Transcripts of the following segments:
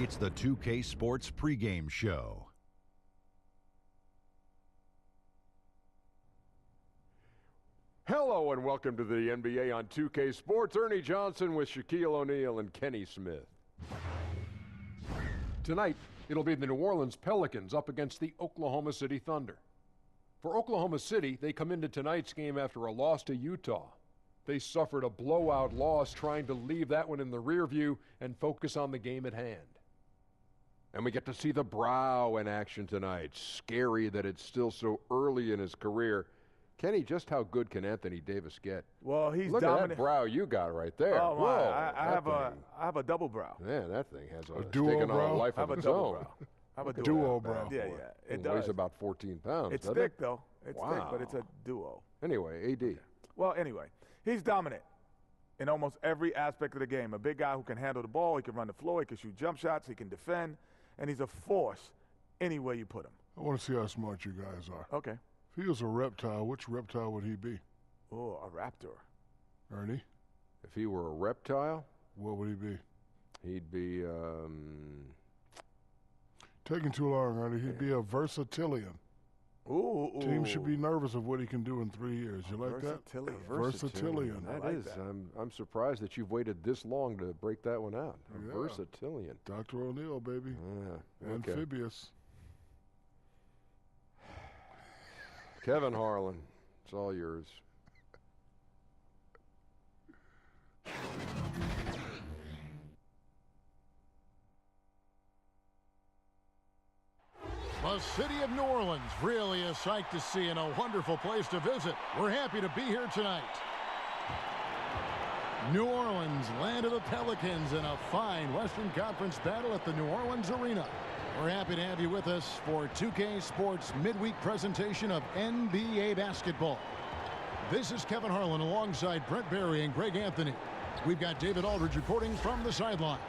It's the 2K Sports pregame show. Hello and welcome to the NBA on 2K Sports. Ernie Johnson with Shaquille O'Neal and Kenny Smith. Tonight, it'll be the New Orleans Pelicans up against the Oklahoma City Thunder. For Oklahoma City, they come into tonight's game after a loss to Utah. They suffered a blowout loss, trying to leave that one in the rear view and focus on the game at hand. And we get to see the Brow in action tonight. Scary that it's still so early in his career. Kenny, just how good can Anthony Davis get? Well, he's Look dominant. at that brow you got right there. Oh, Whoa, I have a double brow. Man, that thing has a duo taken on brow? a life I have of a its double own. brow. I have a Duo brow. Yeah, It it does. weighs about 14 pounds. It's doesn't thick, it? though. It's thick, but it's a duo. Anyway, AD. Well, anyway, he's dominant in almost every aspect of the game. A big guy who can handle the ball. He can run the floor. He can shoot jump shots. He can defend. And he's a force any way you put him. I want to see how smart you guys are. Okay. If he was a reptile, which reptile would he be? Oh, a raptor. Ernie, If he were a reptile, what would he be? he'd be, Taking too long, Ernie. He'd be a versatilian. Ooh. Teams should be nervous of what he can do in 3 years. You like that? Versatilian. That I like is. that. I'm surprised that you've waited this long to break that one out. A Yeah. versatilian. Dr. O'Neal, baby. Okay. Amphibious. Kevin Harlan, it's all yours. The city of New Orleans, really a sight to see and a wonderful place to visit. We're happy to be here tonight. New Orleans, land of the Pelicans, in a fine Western Conference battle at the New Orleans Arena. We're happy to have you with us for 2K Sports midweek presentation of NBA basketball. This is Kevin Harlan alongside Brent Barry and Greg Anthony. We've got David Aldridge reporting from the sideline.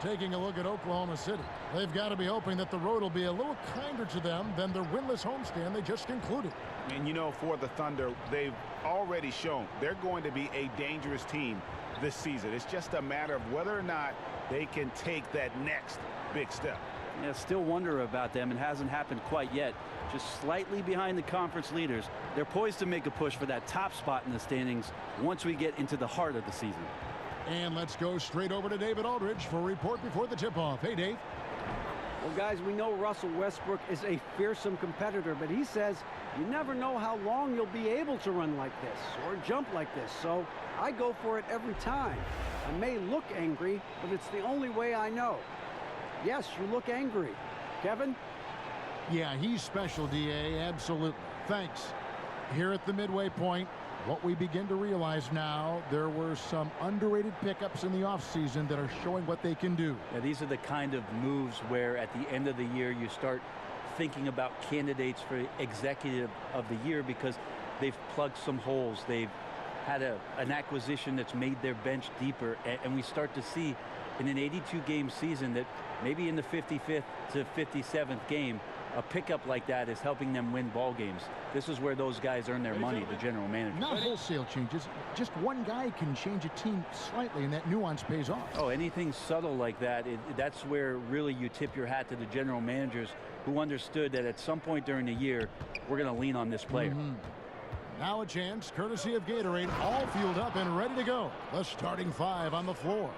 Taking a look at Oklahoma City. They've got to be hoping that the road will be a little kinder to them than their winless homestand they just concluded. And you know, for the Thunder, they've already shown they're going to be a dangerous team this season. It's just a matter of whether or not they can take that next big step. Yeah, still wonder about them. It hasn't happened quite yet. Just slightly behind the conference leaders. They're poised to make a push for that top spot in the standings once we get into the heart of the season. And let's go straight over to David Aldridge for a report before the tip-off. Hey, Dave. Well, guys, we know Russell Westbrook is a fearsome competitor, but he says you never know how long you'll be able to run like this or jump like this. So I go for it every time. I may look angry, but it's the only way I know. Yes, you look angry. Kevin? Yeah, he's special, D.A., absolutely. Thanks. Here at the midway point, what we begin to realize now, there were some underrated pickups in the offseason that are showing what they can do. Yeah, these are the kind of moves where at the end of the year you start thinking about candidates for executive of the year because they've plugged some holes. They've had an acquisition that's made their bench deeper, and we start to see in an 82-game season that maybe in the 55th to 57th game, a pickup like that is helping them win ball games. This is where those guys earn their money, the general manager. Not wholesale changes. Just one guy can change a team slightly, and that nuance pays off. Oh, anything subtle like that, that's where really you tip your hat to the general managers who understood that at some point during the year, we're going to lean on this player. Now a chance, courtesy of Gatorade, all fueled up and ready to go. The starting five on the floor.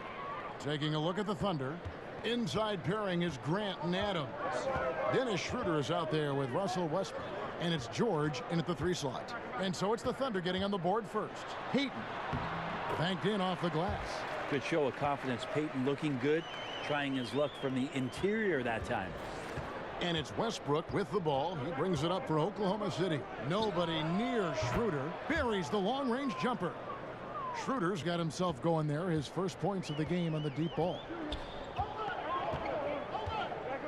Taking a look at the Thunder. Inside pairing is Grant and Adams. Dennis Schroeder is out there with Russell Westbrook. And it's George in at the 3 slot. And so it's the Thunder getting on the board first. Payton banked in off the glass. Good show of confidence. Payton looking good, trying his luck from the interior that time. And it's Westbrook with the ball. He brings it up for Oklahoma City. Nobody near Schroeder. Buries the long-range jumper. Schroeder's got himself going there. His first points of the game on the deep ball.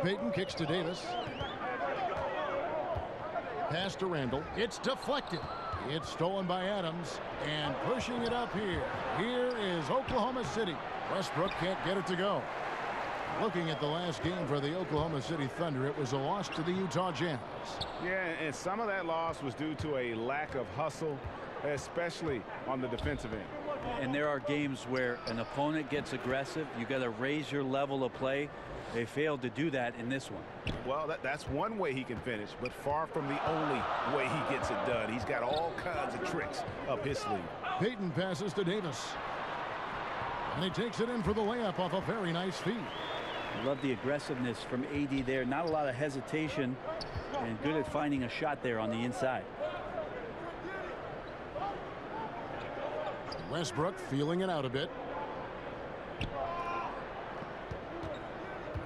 Payton kicks to Davis. Pass to Randall. It's deflected. It's stolen by Adams. And pushing it up here. Here is Oklahoma City. Westbrook can't get it to go. Looking at the last game for the Oklahoma City Thunder, it was a loss to the Utah Jazz. Yeah, and some of that loss was due to a lack of hustle, especially on the defensive end. And there are games where an opponent gets aggressive. You got to raise your level of play. They failed to do that in this one. Well, that's one way he can finish, but far from the only way he gets it done. He's got all kinds of tricks up his sleeve. Payton passes to Davis. And he takes it in for the layup off a very nice feed. I love the aggressiveness from AD there. Not a lot of hesitation, and good at finding a shot there on the inside. Westbrook feeling it out a bit.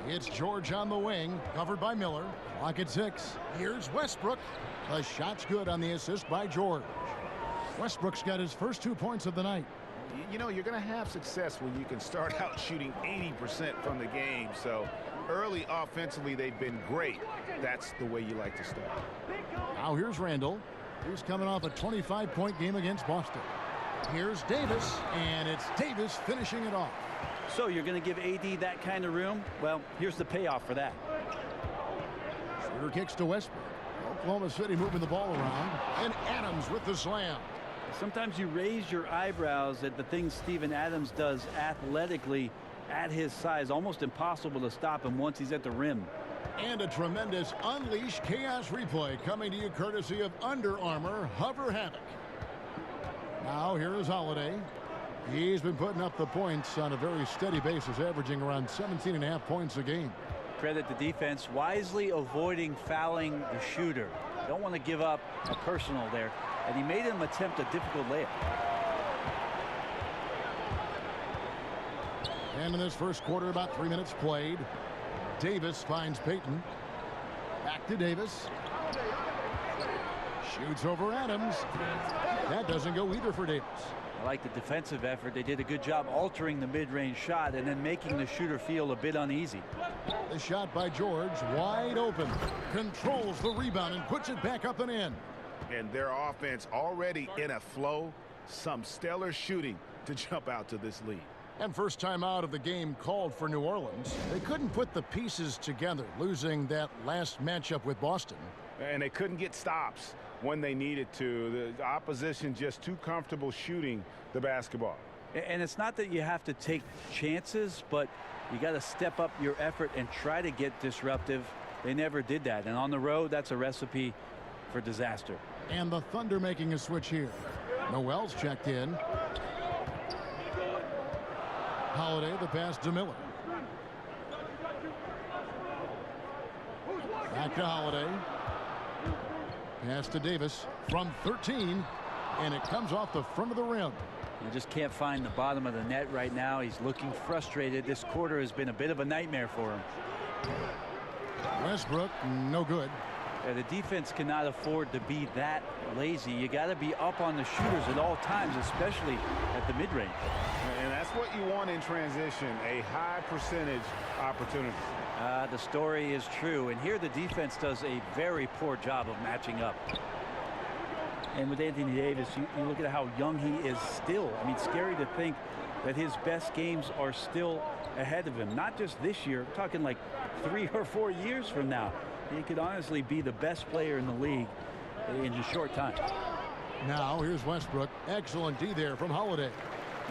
It's George on the wing, covered by Miller. Clock at 6. Here's Westbrook. The shot's good on the assist by George. Westbrook's got his first 2 points of the night. You know, you're going to have success when you can start out shooting 80% from the game. So early offensively, they've been great. That's the way you like to start. Now here's Randall. He's coming off a 25-point game against Boston. Here's Davis, and it's Davis finishing it off. So you're going to give AD that kind of room? Well, here's the payoff for that. Shooter kicks to Westbrook. Oklahoma City moving the ball around, and Adams with the slam. Sometimes you raise your eyebrows at the things Steven Adams does athletically at his size. Almost impossible to stop him once he's at the rim. And a tremendous Unleash Chaos replay coming to you courtesy of Under Armour Hover Havoc. Now here is Holiday. He's been putting up the points on a very steady basis, averaging around 17.5 points a game. Credit the defense, wisely avoiding fouling the shooter. Don't want to give up a personal there. And he made him attempt a difficult layup. And in this first quarter, about 3 minutes played. Davis finds Payton. Back to Davis. Shoots over Adams. That doesn't go either for Davis. I like the defensive effort. They did a good job altering the mid-range shot and then making the shooter feel a bit uneasy. The shot by George, wide open. Controls the rebound and puts it back up and in. And their offense already in a flow. Some stellar shooting to jump out to this lead. And first time out of the game called for New Orleans. They couldn't put the pieces together, losing that last matchup with Boston. And they couldn't get stops when they needed to. The opposition just too comfortable shooting the basketball. And it's not that you have to take chances, but you got to step up your effort and try to get disruptive. They never did that. And on the road, that's a recipe for disaster. And the Thunder making a switch here. Noel's checked in. Holiday, the pass to Miller. Back to Holiday. Pass to Davis from 13, and it comes off the front of the rim. You just can't find the bottom of the net right now. He's looking frustrated. This quarter has been a bit of a nightmare for him. Westbrook, no good. Yeah, the defense cannot afford to be that lazy. You got to be up on the shooters at all times, especially at the mid-range. And that's what you want in transition, a high percentage opportunity. The story is true, and here the defense does a very poor job of matching up. And with Anthony Davis, you look at how young he is still. I mean, scary to think that his best games are still ahead of him. Not just this year, we're talking like 3 or 4 years from now. He could honestly be the best player in the league in a short time. Now here's Westbrook. Excellent D there from Holiday.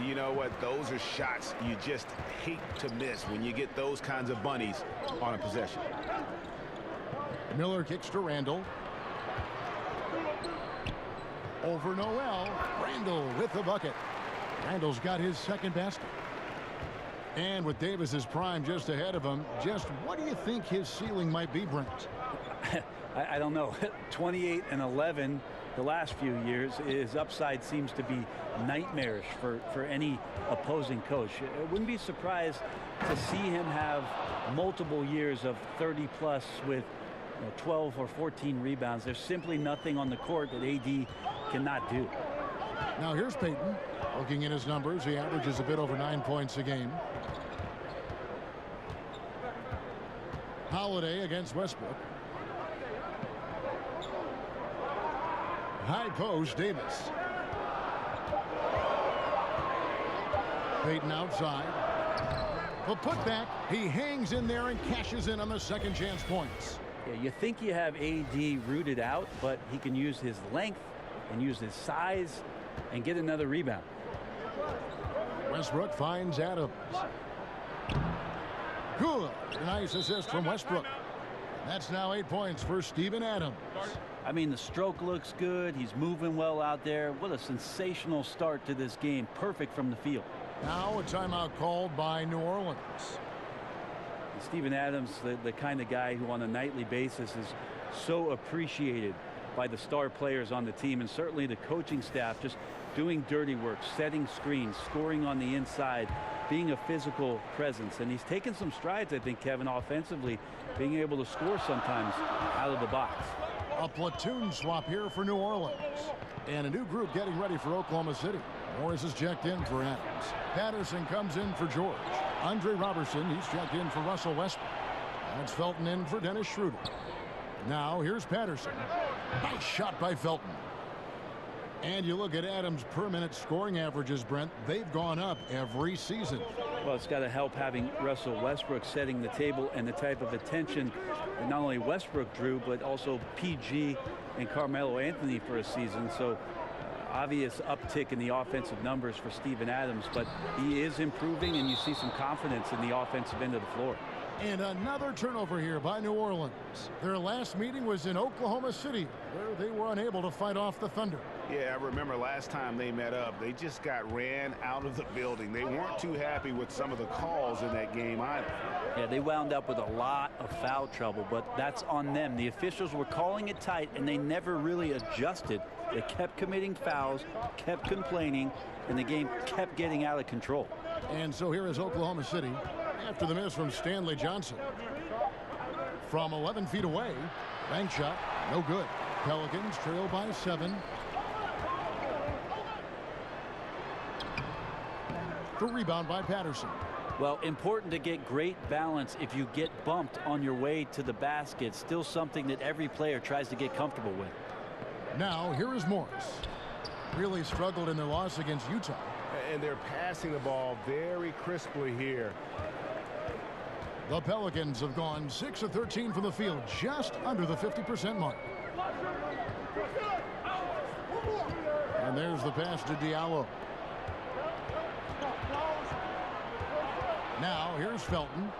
You know what? Those are shots you just hate to miss when you get those kinds of bunnies on a possession. Miller kicks to Randall. Over Noel. Randall with the bucket. Randall's got his second basket. And with Davis's prime just ahead of him, just what do you think his ceiling might be, Brent? I don't know. 28 and 11 the last few years. His upside seems to be nightmarish for any opposing coach. I wouldn't be surprised to see him have multiple years of 30 plus with 12 or 14 rebounds. There's simply nothing on the court that AD cannot do. Now here's Payton. Looking at his numbers, he averages a bit over 9 points a game. Holiday against Westbrook. High post, Davis. Payton outside. The putback, he hangs in there and cashes in on the second chance points. Yeah, you think you have AD rooted out, but he can use his length and use his size and get another rebound. Westbrook finds Adams. Good. Nice assist from Westbrook. That's now 8 points for Steven Adams. I mean, the stroke looks good. He's moving well out there. What a sensational start to this game. Perfect from the field. Now a timeout called by New Orleans. Steven Adams, the kind of guy who on a nightly basis is so appreciated by the star players on the team, and certainly the coaching staff, just doing dirty work, setting screens, scoring on the inside, being a physical presence. And he's taken some strides, I think, Kevin, offensively, being able to score sometimes out of the box. A platoon swap here for New Orleans. And a new group getting ready for Oklahoma City. Morris is checked in for Adams. Patterson comes in for George. Andre Robertson, he's checked in for Russell Westbrook. That's Felton in for Dennis Schroeder. Now here's Patterson. Nice shot by Felton. And you look at Adams' per-minute scoring averages, Brent. They've gone up every season. Well, it's got to help having Russell Westbrook setting the table and the type of attention that not only Westbrook drew, but also PG and Carmelo Anthony for a season. So obvious uptick in the offensive numbers for Steven Adams, but he is improving, and you see some confidence in the offensive end of the floor. And another turnover here by New Orleans. Their last meeting was in Oklahoma City, where they were unable to fight off the Thunder. Yeah, I remember last time they met up, they just got ran out of the building. They weren't too happy with some of the calls in that game either. Yeah, they wound up with a lot of foul trouble, but that's on them. The officials were calling it tight, and they never really adjusted. They kept committing fouls, kept complaining, and the game kept getting out of control. And so here is Oklahoma City after the miss from Stanley Johnson. From 11 feet away, bank shot, no good. Pelicans trail by 7. The rebound by Patterson. Well, important to get great balance if you get bumped on your way to the basket. Still something that every player tries to get comfortable with. Now here is Morris. Really struggled in their loss against Utah. And they're passing the ball very crisply here. The Pelicans have gone 6 of 13 from the field, just under the 50% mark. And there's the pass to Diallo. Now here's Felton.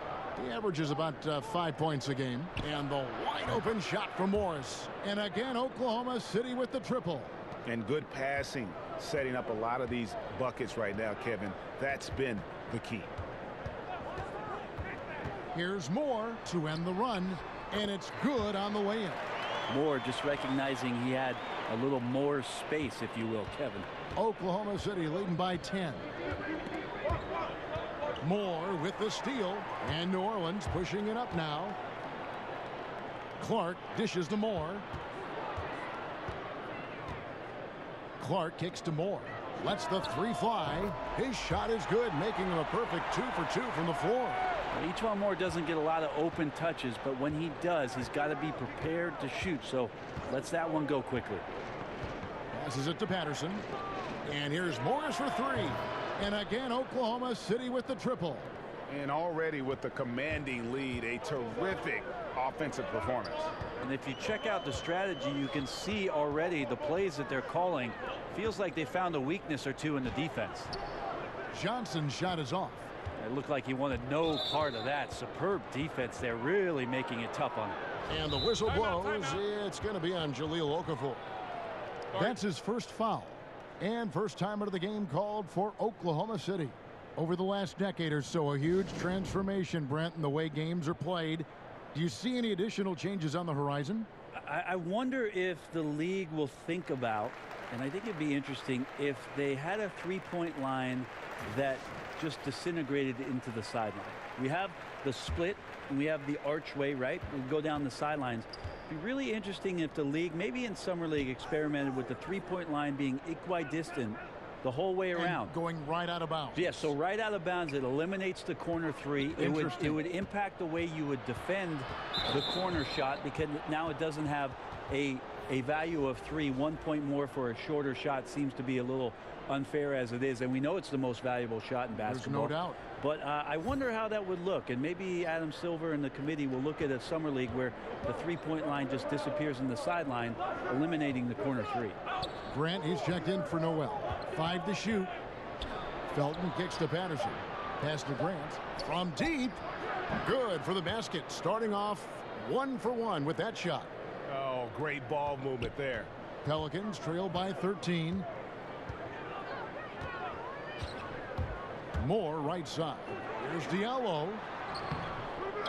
He averages about 5 points a game. And the wide open shot from Morris. And again, Oklahoma City with the triple. And good passing, setting up a lot of these buckets right now, Kevin. That's been the key. Here's Moore to end the run, and it's good on the way in. Moore just recognizing he had a little more space, if you will, Kevin. Oklahoma City leading by 10. Moore with the steal, and New Orleans pushing it up now. Clark dishes to Moore. Clark kicks to Moore. Lets the 3 fly. His shot is good, making him a perfect 2 for 2 from the floor. Each Moore doesn't get a lot of open touches, but when he does, he's got to be prepared to shoot. So lets that one go quickly. Passes it to Patterson. And here's Morris for 3. And again, Oklahoma City with the triple. And already with the commanding lead, a terrific offensive performance. And if you check out the strategy, you can see already the plays that they're calling. Feels like they found a weakness or two in the defense. Johnson's shot is off. It looked like he wanted no part of that. Superb defense there, really making it tough on him. And the whistle blows. It's going to be on Jahlil Okafor. That's his first foul. And first timer of the game called for Oklahoma City. Over the last decade or so, a huge transformation, Brent, in the way games are played. Do you see any additional changes on the horizon? I wonder if the league will think about, and I think it'd be interesting, if they had a three-point line that just disintegrated into the sideline. We have the split, and we have the archway, right? We go down the sidelines. It'd be really interesting if the league, maybe in Summer League, experimented with the three-point line being equidistant the whole way around. And going right out of bounds. Yeah, so right out of bounds, it eliminates the corner 3. It would impact the way you would defend the corner shot, because now it doesn't have a value of 3. 1 point more for a shorter shot seems to be a little unfair as it is, and we know it's the most valuable shot in basketball. There's no doubt. But I wonder how that would look, and maybe Adam Silver and the committee will look at a Summer League where the three-point line just disappears in the sideline, eliminating the corner 3. Grant, he's checked in for Noel. 5 to shoot. Felton kicks to Patterson. Pass to Grant. From deep. Good for the basket. Starting off 1 for 1 with that shot. Oh, great ball movement there. Pelicans trail by 13. Moore right side. Here's Diallo.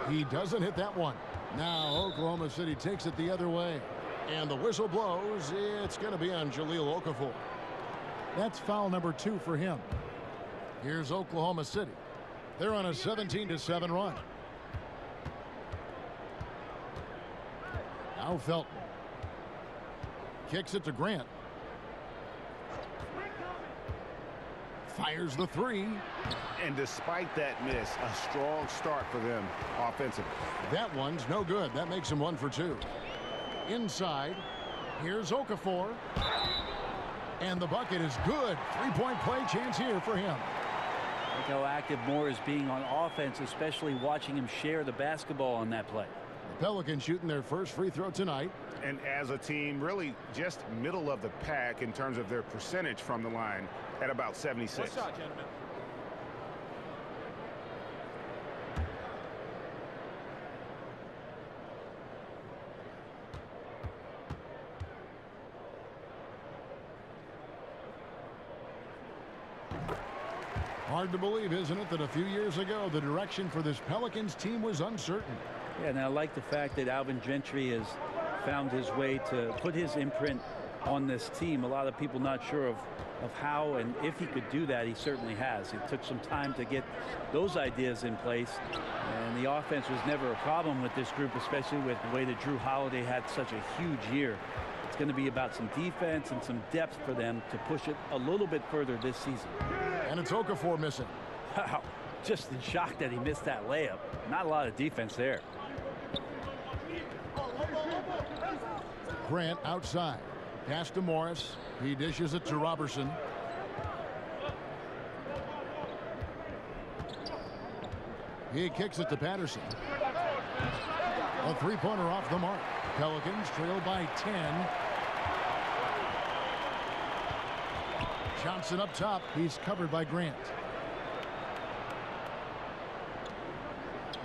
He doesn't hit that one. Now Oklahoma City takes it the other way. And the whistle blows. It's going to be on Jahlil Okafor. That's foul number 2 for him. Here's Oklahoma City. They're on a 17-7 run. Now Felton. Kicks it to Grant. Fires the 3. And despite that miss, a strong start for them offensively. That one's no good. That makes him 1 for 2. Inside. Here's Okafor. And the bucket is good. 3-point play chance here for him. Look how active Moore is being on offense, especially watching him share the basketball on that play. The Pelicans shooting their first free throw tonight. And as a team, really just middle of the pack in terms of their percentage from the line at about 76. Good shot, gentlemen. Hard to believe, isn't it, that a few years ago the direction for this Pelicans team was uncertain. Yeah, and I like the fact that Alvin Gentry has found his way to put his imprint on this team. A lot of people not sure of how and if he could do that. He certainly has. It took some time to get those ideas in place, and the offense was never a problem with this group, especially with the way that Drew Holiday had such a huge year. It's going to be about some defense and some depth for them to push it a little bit further this season. And it's Okafor missing. Wow, just in shock that he missed that layup. Not a lot of defense there. Grant outside. Pass to Morris. He dishes it to Robertson. He kicks it to Patterson. A three-pointer off the mark. Pelicans trail by 10. Johnson up top. He's covered by Grant.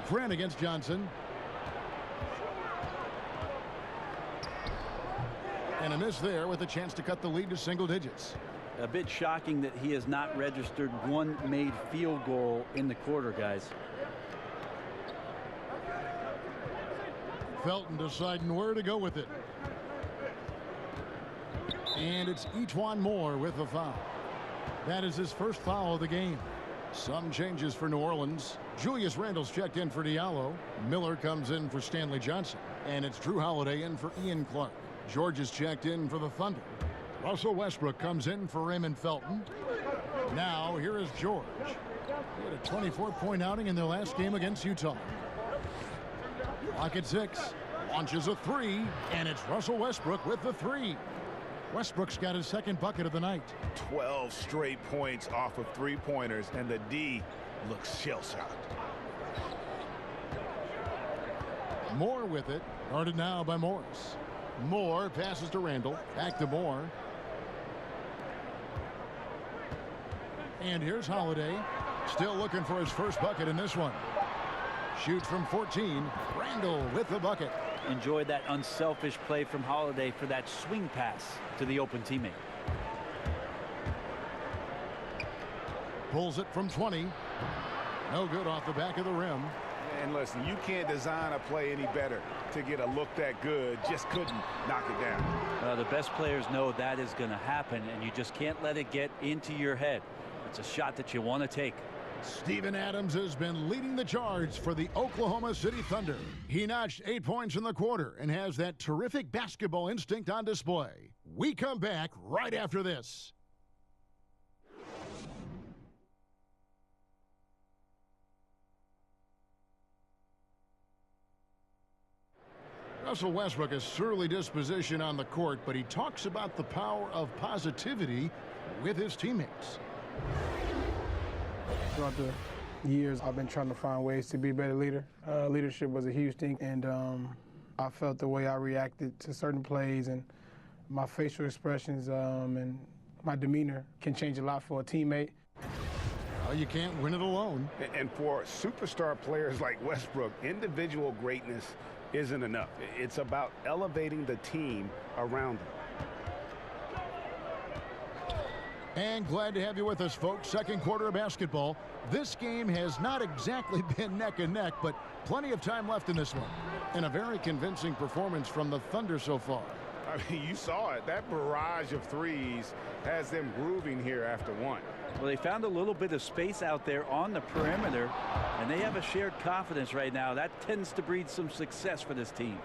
Grant against Johnson. And a miss there with a chance to cut the lead to single digits. A bit shocking that he has not registered one made field goal in the quarter, guys. Felton deciding where to go with it. And it's E'Twaun Moore with the foul. That is his first foul of the game. Some changes for New Orleans. Julius Randle's checked in for Diallo. Miller comes in for Stanley Johnson. And it's Drew Holiday in for Ian Clark. George is checked in for the Thunder. Russell Westbrook comes in for Raymond Felton. Now here is George. He had a 24-point outing in their last game against Utah. Clock at 6. Launches a 3. And it's Russell Westbrook with the 3. Westbrook's got his second bucket of the night. 12 straight points off of three-pointers, and the D looks shell-shocked. Moore with it. Guarded now by Morris. Moore passes to Randle. Back to Moore. And here's Holiday. Still looking for his first bucket in this one. Shoots from 14. Randle with the bucket. Enjoyed that unselfish play from Holiday for that swing pass to the open teammate. Pulls it from 20. No good off the back of the rim. And listen, you can't design a play any better to get a look that good. Just couldn't knock it down. The best players know that is going to happen, and you just can't let it get into your head. It's a shot that you want to take. Steven Adams has been leading the charge for the Oklahoma City Thunder. He notched 8 points in the quarter and has that terrific basketball instinct on display. We come back right after this. Russell Westbrook has surly disposition on the court, but he talks about the power of positivity with his teammates. Throughout the years, I've been trying to find ways to be a better leader. Leadership was a huge thing, and I felt the way I reacted to certain plays and my facial expressions and my demeanor can change a lot for a teammate. you can't win it alone. And for superstar players like Westbrook, individual greatness isn't enough. It's about elevating the team around them. And glad to have you with us, folks. Second quarter of basketball. This game has not exactly been neck and neck, but plenty of time left in this one. And a very convincing performance from the Thunder so far. I mean, you saw it. That barrage of threes has them grooving here after one. Well, they found a little bit of space out there on the perimeter, and they have a shared confidence right now. That tends to breed some success for this team.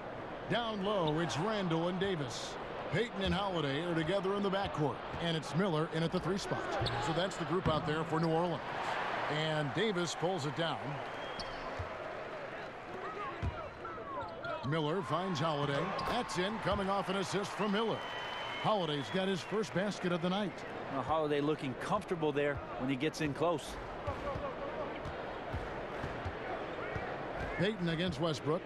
Down low, it's Randall and Davis. Payton and Holiday are together in the backcourt, and it's Miller in at the 3 spot. So that's the group out there for New Orleans. And Davis pulls it down. Miller finds Holiday. That's in, coming off an assist from Miller. Holiday's got his first basket of the night. Well, Holiday looking comfortable there when he gets in close. Payton against Westbrook.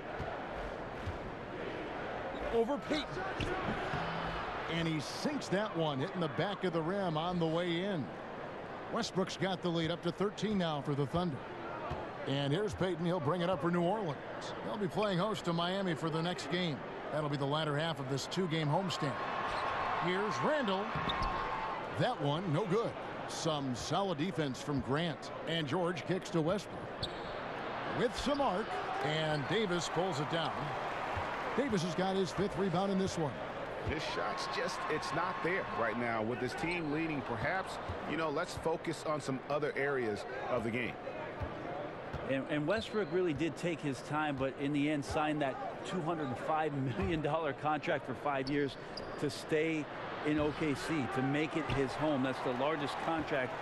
Over Payton. And he sinks that one, hitting the back of the rim on the way in. Westbrook's got the lead up to 13 now for the Thunder. And here's Payton. He'll bring it up for New Orleans. They'll be playing host to Miami for the next game. That'll be the latter half of this 2-game homestand. Here's Randall. That one, no good. Some solid defense from Grant. And George kicks to Westbrook. With some arc. And Davis pulls it down. Davis has got his 5th rebound in this one. His shot's just, it's not there right now. With his team leading, perhaps, you know, let's focus on some other areas of the game. And Westbrook really did take his time, but in the end signed that $205 million contract for 5 years to stay in OKC, to make it his home. That's the largest contract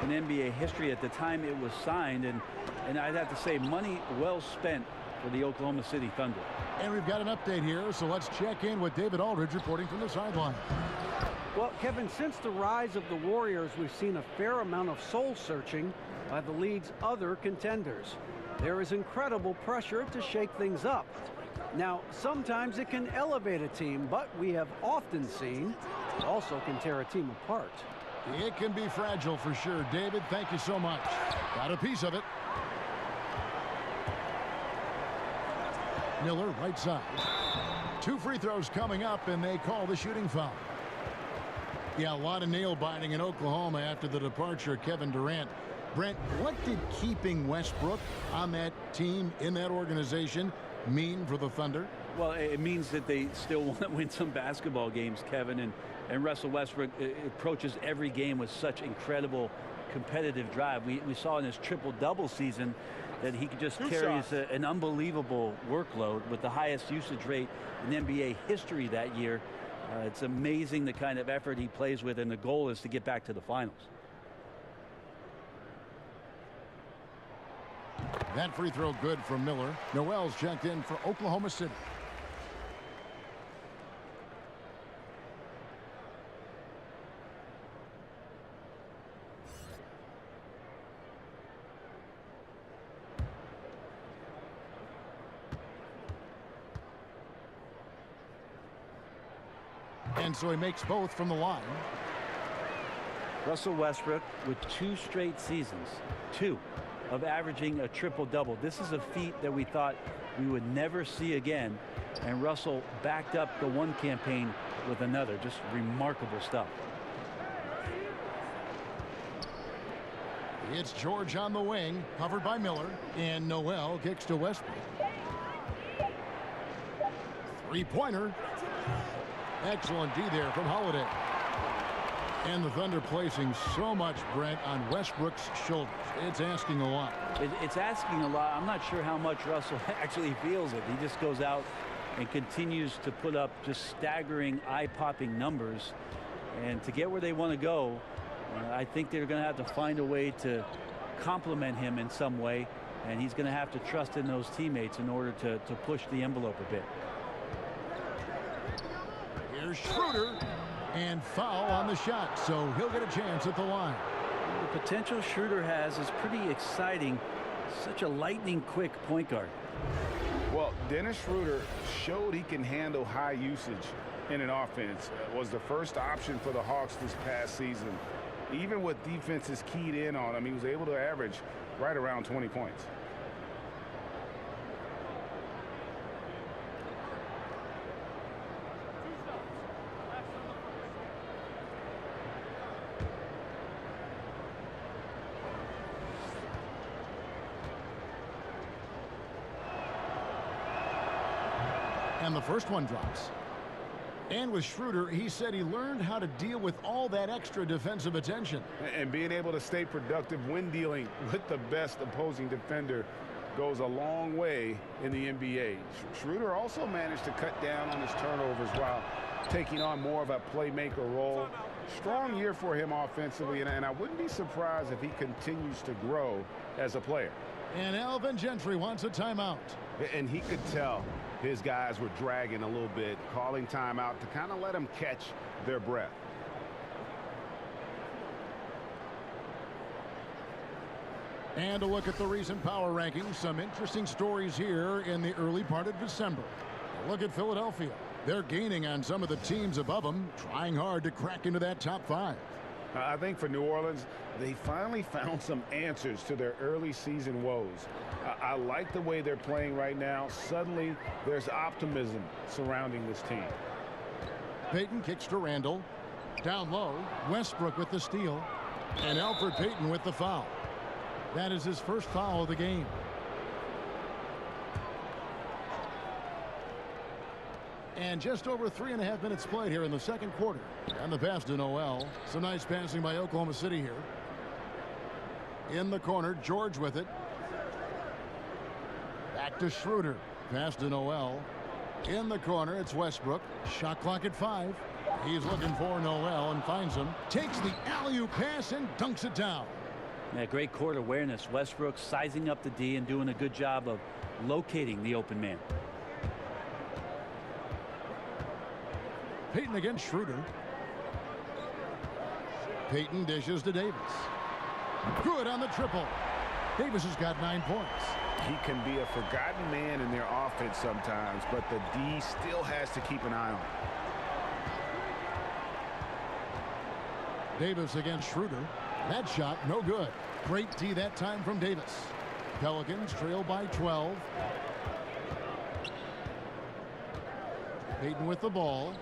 in NBA history at the time it was signed. And I'd have to say, money well spent for the Oklahoma City Thunder. And we've got an update here, so let's check in with David Aldridge reporting from the sideline. Well, Kevin, since the rise of the Warriors, we've seen a fair amount of soul-searching by the league's other contenders. There is incredible pressure to shake things up. Now, sometimes it can elevate a team, but we have often seen it also can tear a team apart. It can be fragile for sure. David, thank you so much. Got a piece of it. Miller, right side. 2 free throws coming up, and they call the shooting foul. Yeah, a lot of nail-biting in Oklahoma after the departure of Kevin Durant. Brent, what did keeping Westbrook on that team, in that organization, mean for the Thunder? Well, it means that they still want to win some basketball games, Kevin. And Russell Westbrook approaches every game with such incredible competitive drive. We saw in his triple-double season that he just carries an unbelievable workload with the highest usage rate in NBA history that year. It's amazing the kind of effort he plays with, and the goal is to get back to the finals. That free throw good from Miller. Noel's checked in for Oklahoma City. And so he makes both from the line. Russell Westbrook with 2 straight seasons, 2 of averaging a triple-double. This is a feat that we thought we would never see again. And Russell backed up the one campaign with another. Just remarkable stuff. It's George on the wing, covered by Miller, and Noel kicks to Westbrook. 3-pointer. Excellent D there from Holiday. And the Thunder placing so much, Brent, on Westbrook's shoulders. It's asking a lot. It's asking a lot. I'm not sure how much Russell actually feels it. He just goes out and continues to put up just staggering, eye-popping numbers. And to get where they want to go, I think they're going to have to find a way to complement him in some way. And he's going to have to trust in those teammates in order to push the envelope a bit. Here's Schroeder, and foul on the shot, so he'll get a chance at the line. The potential Schroeder has is pretty exciting. Such a lightning-quick point guard. Well, Dennis Schroeder showed he can handle high usage in an offense. Was the first option for the Hawks this past season. Even with defenses keyed in on him, he was able to average right around 20 points. And the first one drops. And with Schroeder, he said he learned how to deal with all that extra defensive attention. And being able to stay productive when dealing with the best opposing defender goes a long way in the NBA. Schroeder also managed to cut down on his turnovers while taking on more of a playmaker role. Strong year for him offensively, and I wouldn't be surprised if he continues to grow as a player. And Alvin Gentry wants a timeout. And he could tell his guys were dragging a little bit, calling timeout to kind of let them catch their breath. And a look at the recent power rankings. Some interesting stories here in the early part of December. A look at Philadelphia. They're gaining on some of the teams above them, trying hard to crack into that top 5. I think for New Orleans, they finally found some answers to their early season woes. I like the way they're playing right now. Suddenly, there's optimism surrounding this team. Payton kicks to Randall. Down low, Westbrook with the steal. And Elfrid Payton with the foul. That is his first foul of the game. And just over 3.5 minutes played here in the second quarter. And the pass to Noel. Some nice passing by Oklahoma City here. In the corner, George with it. Back to Schroeder. Pass to Noel. In the corner, it's Westbrook. Shot clock at 5. He's looking for Noel and finds him. Takes the alley-oop pass and dunks it down. Yeah, great court awareness. Westbrook sizing up the D and doing a good job of locating the open man. Payton against Schroeder. Payton dishes to Davis. Good on the triple. Davis has got 9 points. He can be a forgotten man in their offense sometimes, but the D still has to keep an eye on him. Davis against Schroeder. That shot, no good. Great D that time from Davis. Pelicans trail by 12. Payton with the ball.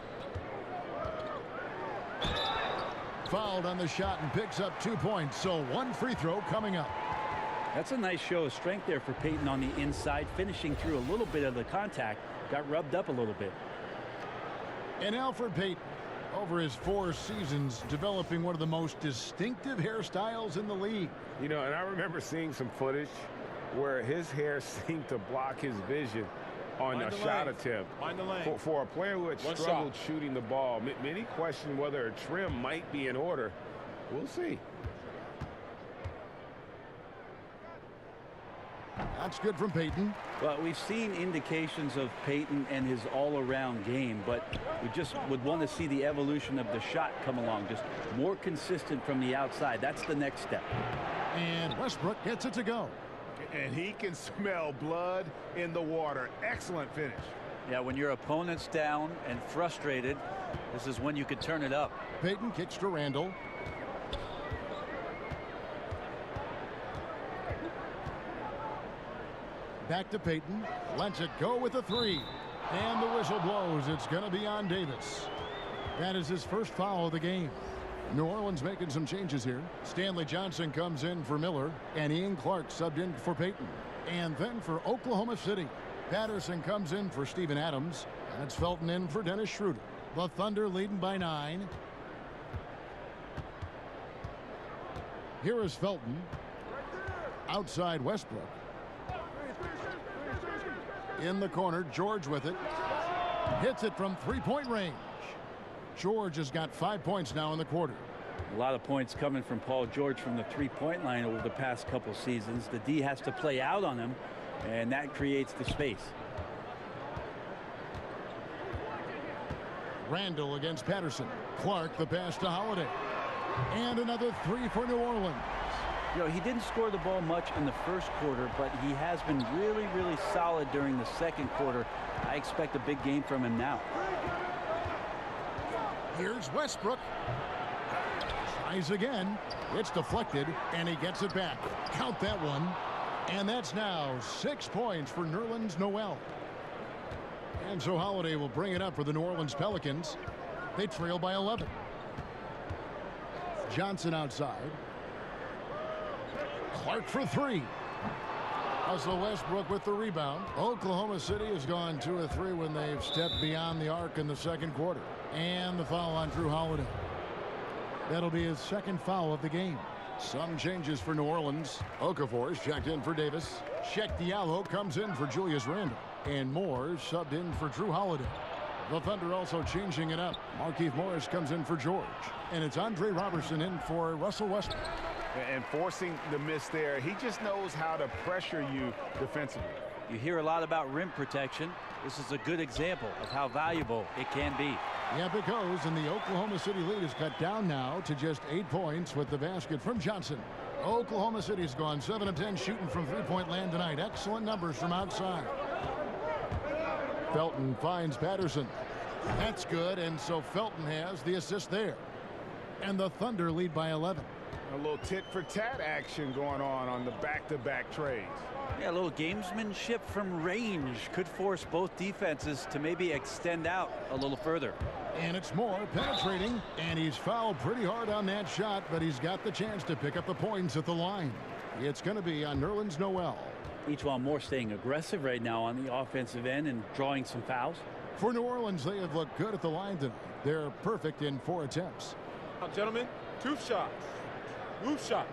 Fouled on the shot and picks up 2 points, so 1 free throw coming up. That's a nice show of strength there for Payton on the inside, finishing through a little bit of the contact. Got rubbed up a little bit. And Elfrid Payton, over his 4 seasons, developing one of the most distinctive hairstyles in the league. You know, and I remember seeing some footage where his hair seemed to block his vision on a shot attempt. For a player who had struggled shooting the ball, many question whether a trim might be in order. We'll see. That's good from Payton. Well, we've seen indications of Payton and his all-around game, but we just would want to see the evolution of the shot come along, just more consistent from the outside. That's the next step. And Westbrook gets it to go. And he can smell blood in the water. Excellent finish. Yeah, when your opponent's down and frustrated, this is when you could turn it up. Payton kicks to Randall. Back to Payton. Lets it go with a 3. And the whistle blows. It's going to be on Davis. That is his first foul of the game. New Orleans making some changes here. Stanley Johnson comes in for Miller, and Ian Clark subbed in for Payton. And then for Oklahoma City, Patterson comes in for Steven Adams, and it's Felton in for Dennis Schroeder. The Thunder leading by 9. Here is Felton. Outside Westbrook. In the corner, George with it. Hits it from 3-point range. George has got 5 points now in the quarter. A lot of points coming from Paul George from the 3-point line over the past couple seasons. The D has to play out on him, and that creates the space. Randall against Patterson. Clark the pass to Holiday. And another 3 for New Orleans. You know, he didn't score the ball much in the first quarter, but he has been really, really solid during the second quarter. I expect a big game from him now. Here's Westbrook. Tries again. It's deflected, and he gets it back. Count that one. And that's now 6 points for Nerlens Noel. And so Holiday will bring it up for the New Orleans Pelicans. They trail by 11. Johnson outside. Clark for three. Russell Westbrook with the rebound. Oklahoma City has gone 2 of 3 when they've stepped beyond the arc in the second quarter. And the foul on Drew Holiday. That'll be his second foul of the game. Some changes for New Orleans. Okafor is checked in for Davis. Check Diallo comes in for Julius Randle. And Moore subbed in for Drew Holiday. The Thunder also changing it up. Markieff Morris comes in for George. And it's Andre Robertson in for Russell Westbrook. And forcing the miss there, he just knows how to pressure you defensively. You hear a lot about rim protection. This is a good example of how valuable it can be. Yeah, it goes, and the Oklahoma City lead is cut down now to just 8 points with the basket from Johnson. Oklahoma City's gone 7 of 10 shooting from three-point land tonight. Excellent numbers from outside. Felton finds Patterson. That's good, and so Felton has the assist there. And the Thunder lead by 11. A little tit-for-tat action going on the back-to-back trades. Yeah, a little gamesmanship from range could force both defenses to maybe extend out a little further. And it's Moore penetrating, and he's fouled pretty hard on that shot, but he's got the chance to pick up the points at the line. It's going to be on Nerlens Noel. Each Moore staying aggressive right now on the offensive end and drawing some fouls. For New Orleans, they have looked good at the line tonight. They're perfect in 4 attempts. Now, gentlemen, 2 shots. Move shots.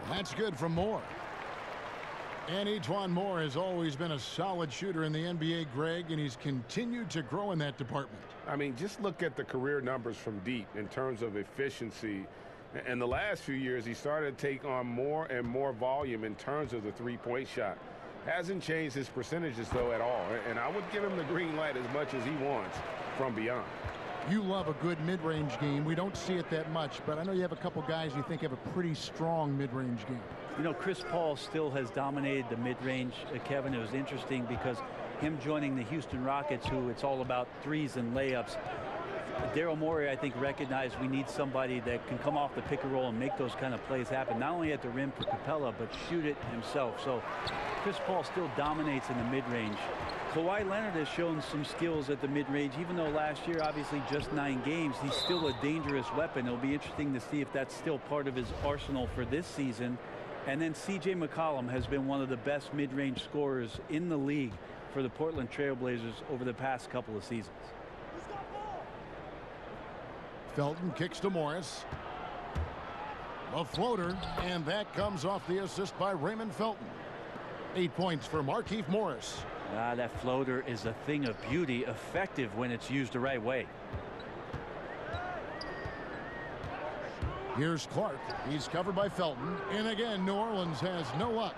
That's good from Moore. And E'Twaun Moore has always been a solid shooter in the NBA, Greg, and he's continued to grow in that department. I mean, just look at the career numbers from deep in terms of efficiency. In the last few years, he started to take on more and more volume in terms of the three-point shot. Hasn't changed his percentages, though, at all. And I would give him the green light as much as he wants from beyond. You love a good mid-range game. We don't see it that much, but I know you have a couple guys you think have a pretty strong mid-range game. You know, Chris Paul still has dominated the mid-range, Kevin. It was interesting because him joining the Houston Rockets, who it's all about threes and layups. Daryl Morey, I think, recognized we need somebody that can come off the pick and roll and make those kind of plays happen, not only at the rim for Capella, but shoot it himself. So Chris Paul still dominates in the mid-range. Kawhi Leonard has shown some skills at the mid-range, even though last year, obviously, just 9 games. He's still a dangerous weapon. It'll be interesting to see if that's still part of his arsenal for this season. And then C.J. McCollum has been one of the best mid-range scorers in the league for the Portland Trail Blazers over the past couple of seasons. Felton kicks to Morris. A floater, and that comes off the assist by Raymond Felton. 8 points for Markieff Morris. That floater is a thing of beauty, effective when it's used the right way. Here's Clark. He's covered by Felton. And again, New Orleans has no luck.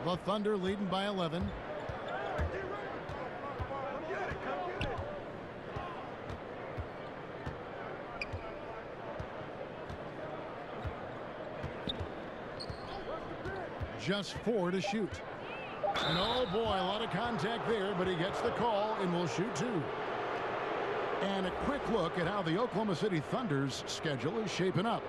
The Thunder leading by 11. Just 4 to shoot. And oh boy, a lot of contact there, but he gets the call and will shoot 2. And a quick look at how the Oklahoma City Thunder's schedule is shaping up.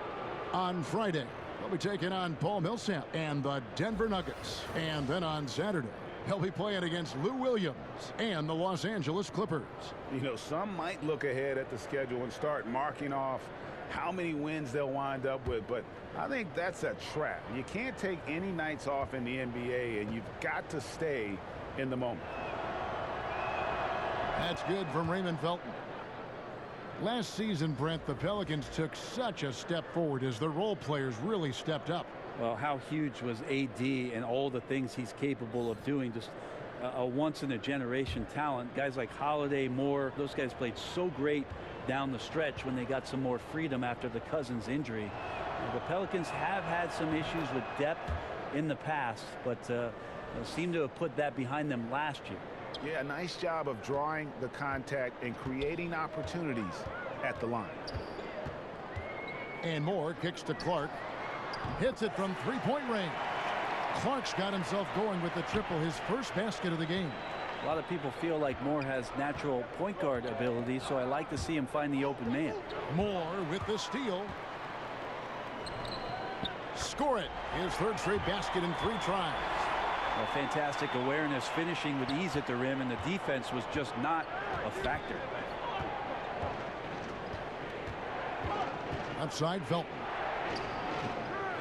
On Friday, they'll be taking on Paul Millsap and the Denver Nuggets. And then on Saturday, they'll be playing against Lou Williams and the Los Angeles Clippers. You know, some might look ahead at the schedule and start marking off how many wins they'll wind up with, but I think that's a trap. You can't take any nights off in the NBA, and you've got to stay in the moment. That's good from Raymond Felton. Last season, Brent, the Pelicans took such a step forward as the role players really stepped up. Well, how huge was AD and all the things he's capable of doing? Just a once-in-a-generation talent. Guys like Holiday, Moore, those guys played so great down the stretch when they got some more freedom after the Cousins injury. The Pelicans have had some issues with depth in the past, but seem to have put that behind them last year. Yeah, nice job of drawing the contact and creating opportunities at the line. And Moore kicks to Clark. Hits it from three-point range. Clark's got himself going with the triple, his first basket of the game. A lot of people feel like Moore has natural point guard ability, so I like to see him find the open man. Moore with the steal. Score it. His third straight basket in 3 tries. Well, fantastic awareness, finishing with ease at the rim, and the defense was just not a factor. Outside Felton.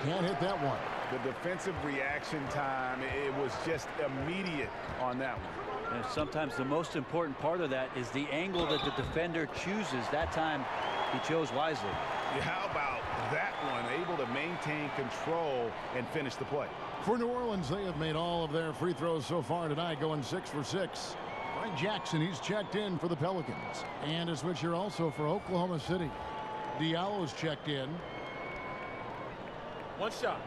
Can't hit that one. The defensive reaction time, it was just immediate on that one. And sometimes the most important part of that is the angle that the defender chooses. That time he chose wisely. Yeah, how about that one? Able to maintain control and finish the play. For New Orleans, they have made all of their free throws so far tonight, going 6 for 6. Frank Jackson, he's checked in for the Pelicans. And a switcher also for Oklahoma City. Diallo's checked in. 1 shot.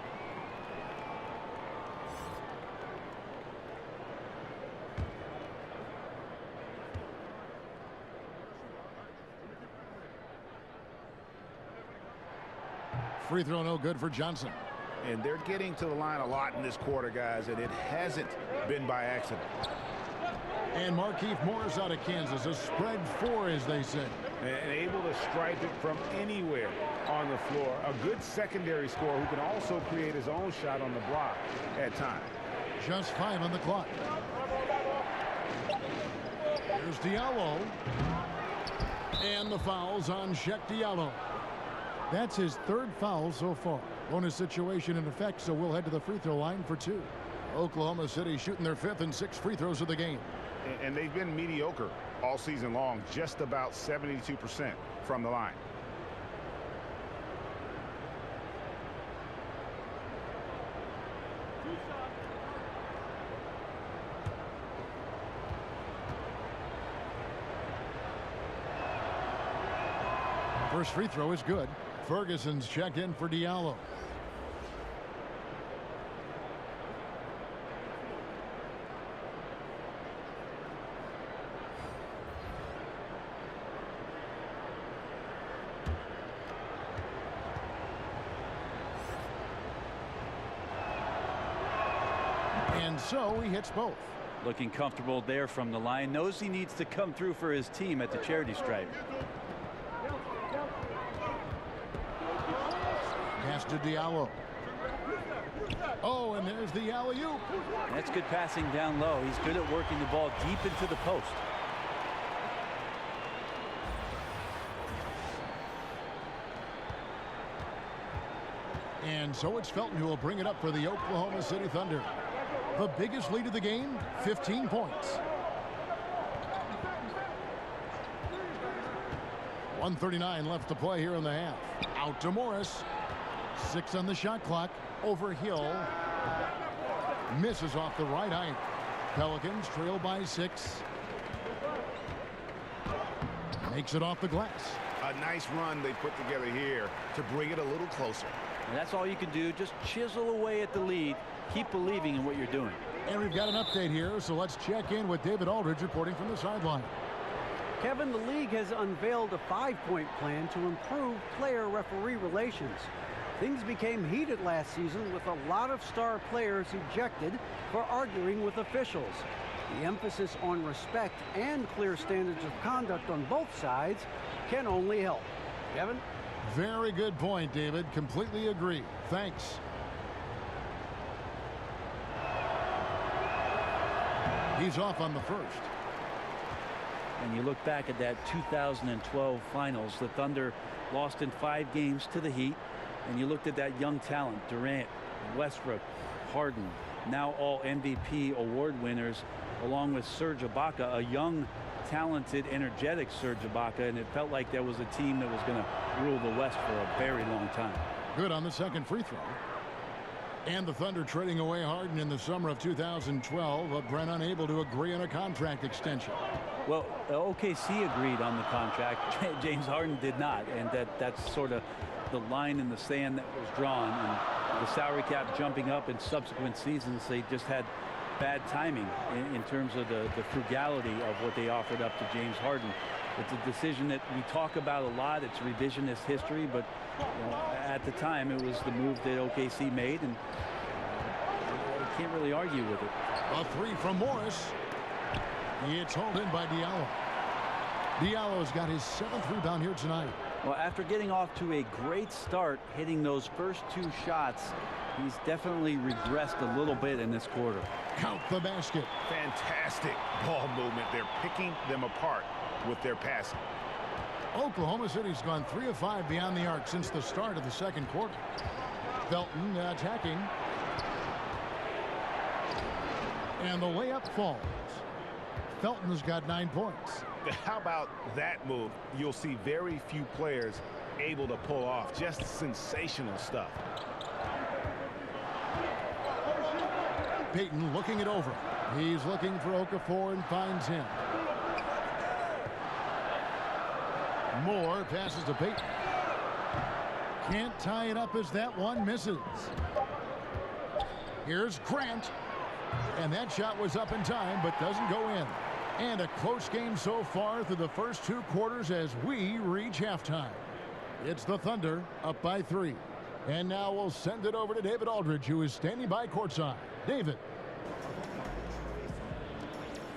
Free throw no good for Johnson. And they're getting to the line a lot in this quarter, guys, and it hasn't been by accident. And Markieff Morris out of Kansas, a spread 4, as they say. And able to strike it from anywhere on the floor. A good secondary scorer who can also create his own shot on the block at times. Just 5 on the clock. Here's Diallo. And the foul's on Sheck Diallo. That's his 3rd foul so far. Bonus situation in effect, so we'll head to the free throw line for 2. Oklahoma City shooting their 5th and 6th free throws of the game. And they've been mediocre all season long, just about 72% from the line. First free throw is good. Ferguson's checked in for Diallo. And so he hits both. Looking comfortable there from the line. Knows he needs to come through for his team at the charity stripe. Pass to Diallo. Oh, and there's the alley-oop. That's good passing down low. He's good at working the ball deep into the post. And so it's Felton who will bring it up for the Oklahoma City Thunder. The biggest lead of the game, 15 points. 1:39 left to play here in the half. Out to Morris. 6 on the shot clock. Over Hill. Misses off the right eye. Pelicans trail by 6. Makes it off the glass. A nice run they put together here to bring it a little closer. And that's all you can do. Just chisel away at the lead. Keep believing in what you're doing. And we've got an update here, so let's check in with David Aldridge reporting from the sideline. Kevin, the league has unveiled a 5-point plan to improve player-referee relations. Things became heated last season with a lot of star players ejected for arguing with officials. The emphasis on respect and clear standards of conduct on both sides can only help. Kevin? Very good point, David. Completely agree. Thanks. He's off on the first. And you look back at that 2012 finals, the Thunder lost in 5 games to the Heat. And you looked at that young talent, Durant, Westbrook, Harden, now all MVP award winners, along with Serge Ibaka, a young, talented, energetic Serge Ibaka, and it felt like there was a team that was going to rule the West for a very long time. Good on the second free throw. And the Thunder trading away Harden in the summer of 2012, but Brent unable to agree on a contract extension. Well, OKC agreed on the contract. James Harden did not, and that's sort of the line in the sand that was drawn. And the salary cap jumping up in subsequent seasons, they just had bad timing in terms of the frugality of what they offered up to James Harden. It's a decision that we talk about a lot. It's revisionist history, but you know, at the time it was the move that OKC made, and can't really argue with it. A three from Morris. It's hauled in by Diallo. Diallo's got his 7th rebound here tonight. Well, after getting off to a great start, hitting those first 2 shots, he's definitely regressed a little bit in this quarter. Count the basket. Fantastic ball movement. They're picking them apart with their passing. Oklahoma City's gone 3 of 5 beyond the arc since the start of the second quarter. Felton attacking. And the layup falls. Felton's got 9 points. How about that move? You'll see very few players able to pull off. Just sensational stuff. Payton looking it over. He's looking for Okafor and finds him. Moore passes to Payton. Can't tie it up as that one misses. Here's Grant. And that shot was up in time, but doesn't go in. And a close game so far through the first 2 quarters as we reach halftime. It's the Thunder up by 3. And now we'll send it over to David Aldridge, who is standing by courtside. David.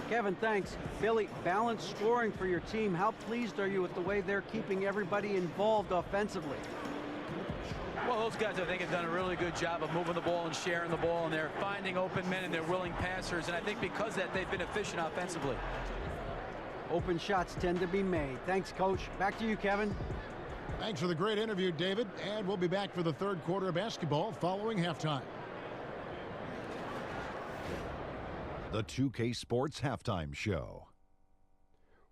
Kevin, thanks. Billy, balanced scoring for your team. How pleased are you with the way they're keeping everybody involved offensively? Well, those guys, I think, have done a really good job of moving the ball and sharing the ball, and they're finding open men, and they're willing passers, and I think because of that, they've been efficient offensively. Open shots tend to be made. Thanks, Coach. Back to you, Kevin. Thanks for the great interview, David, and we'll be back for the 3rd quarter of basketball following halftime. The 2K Sports Halftime Show.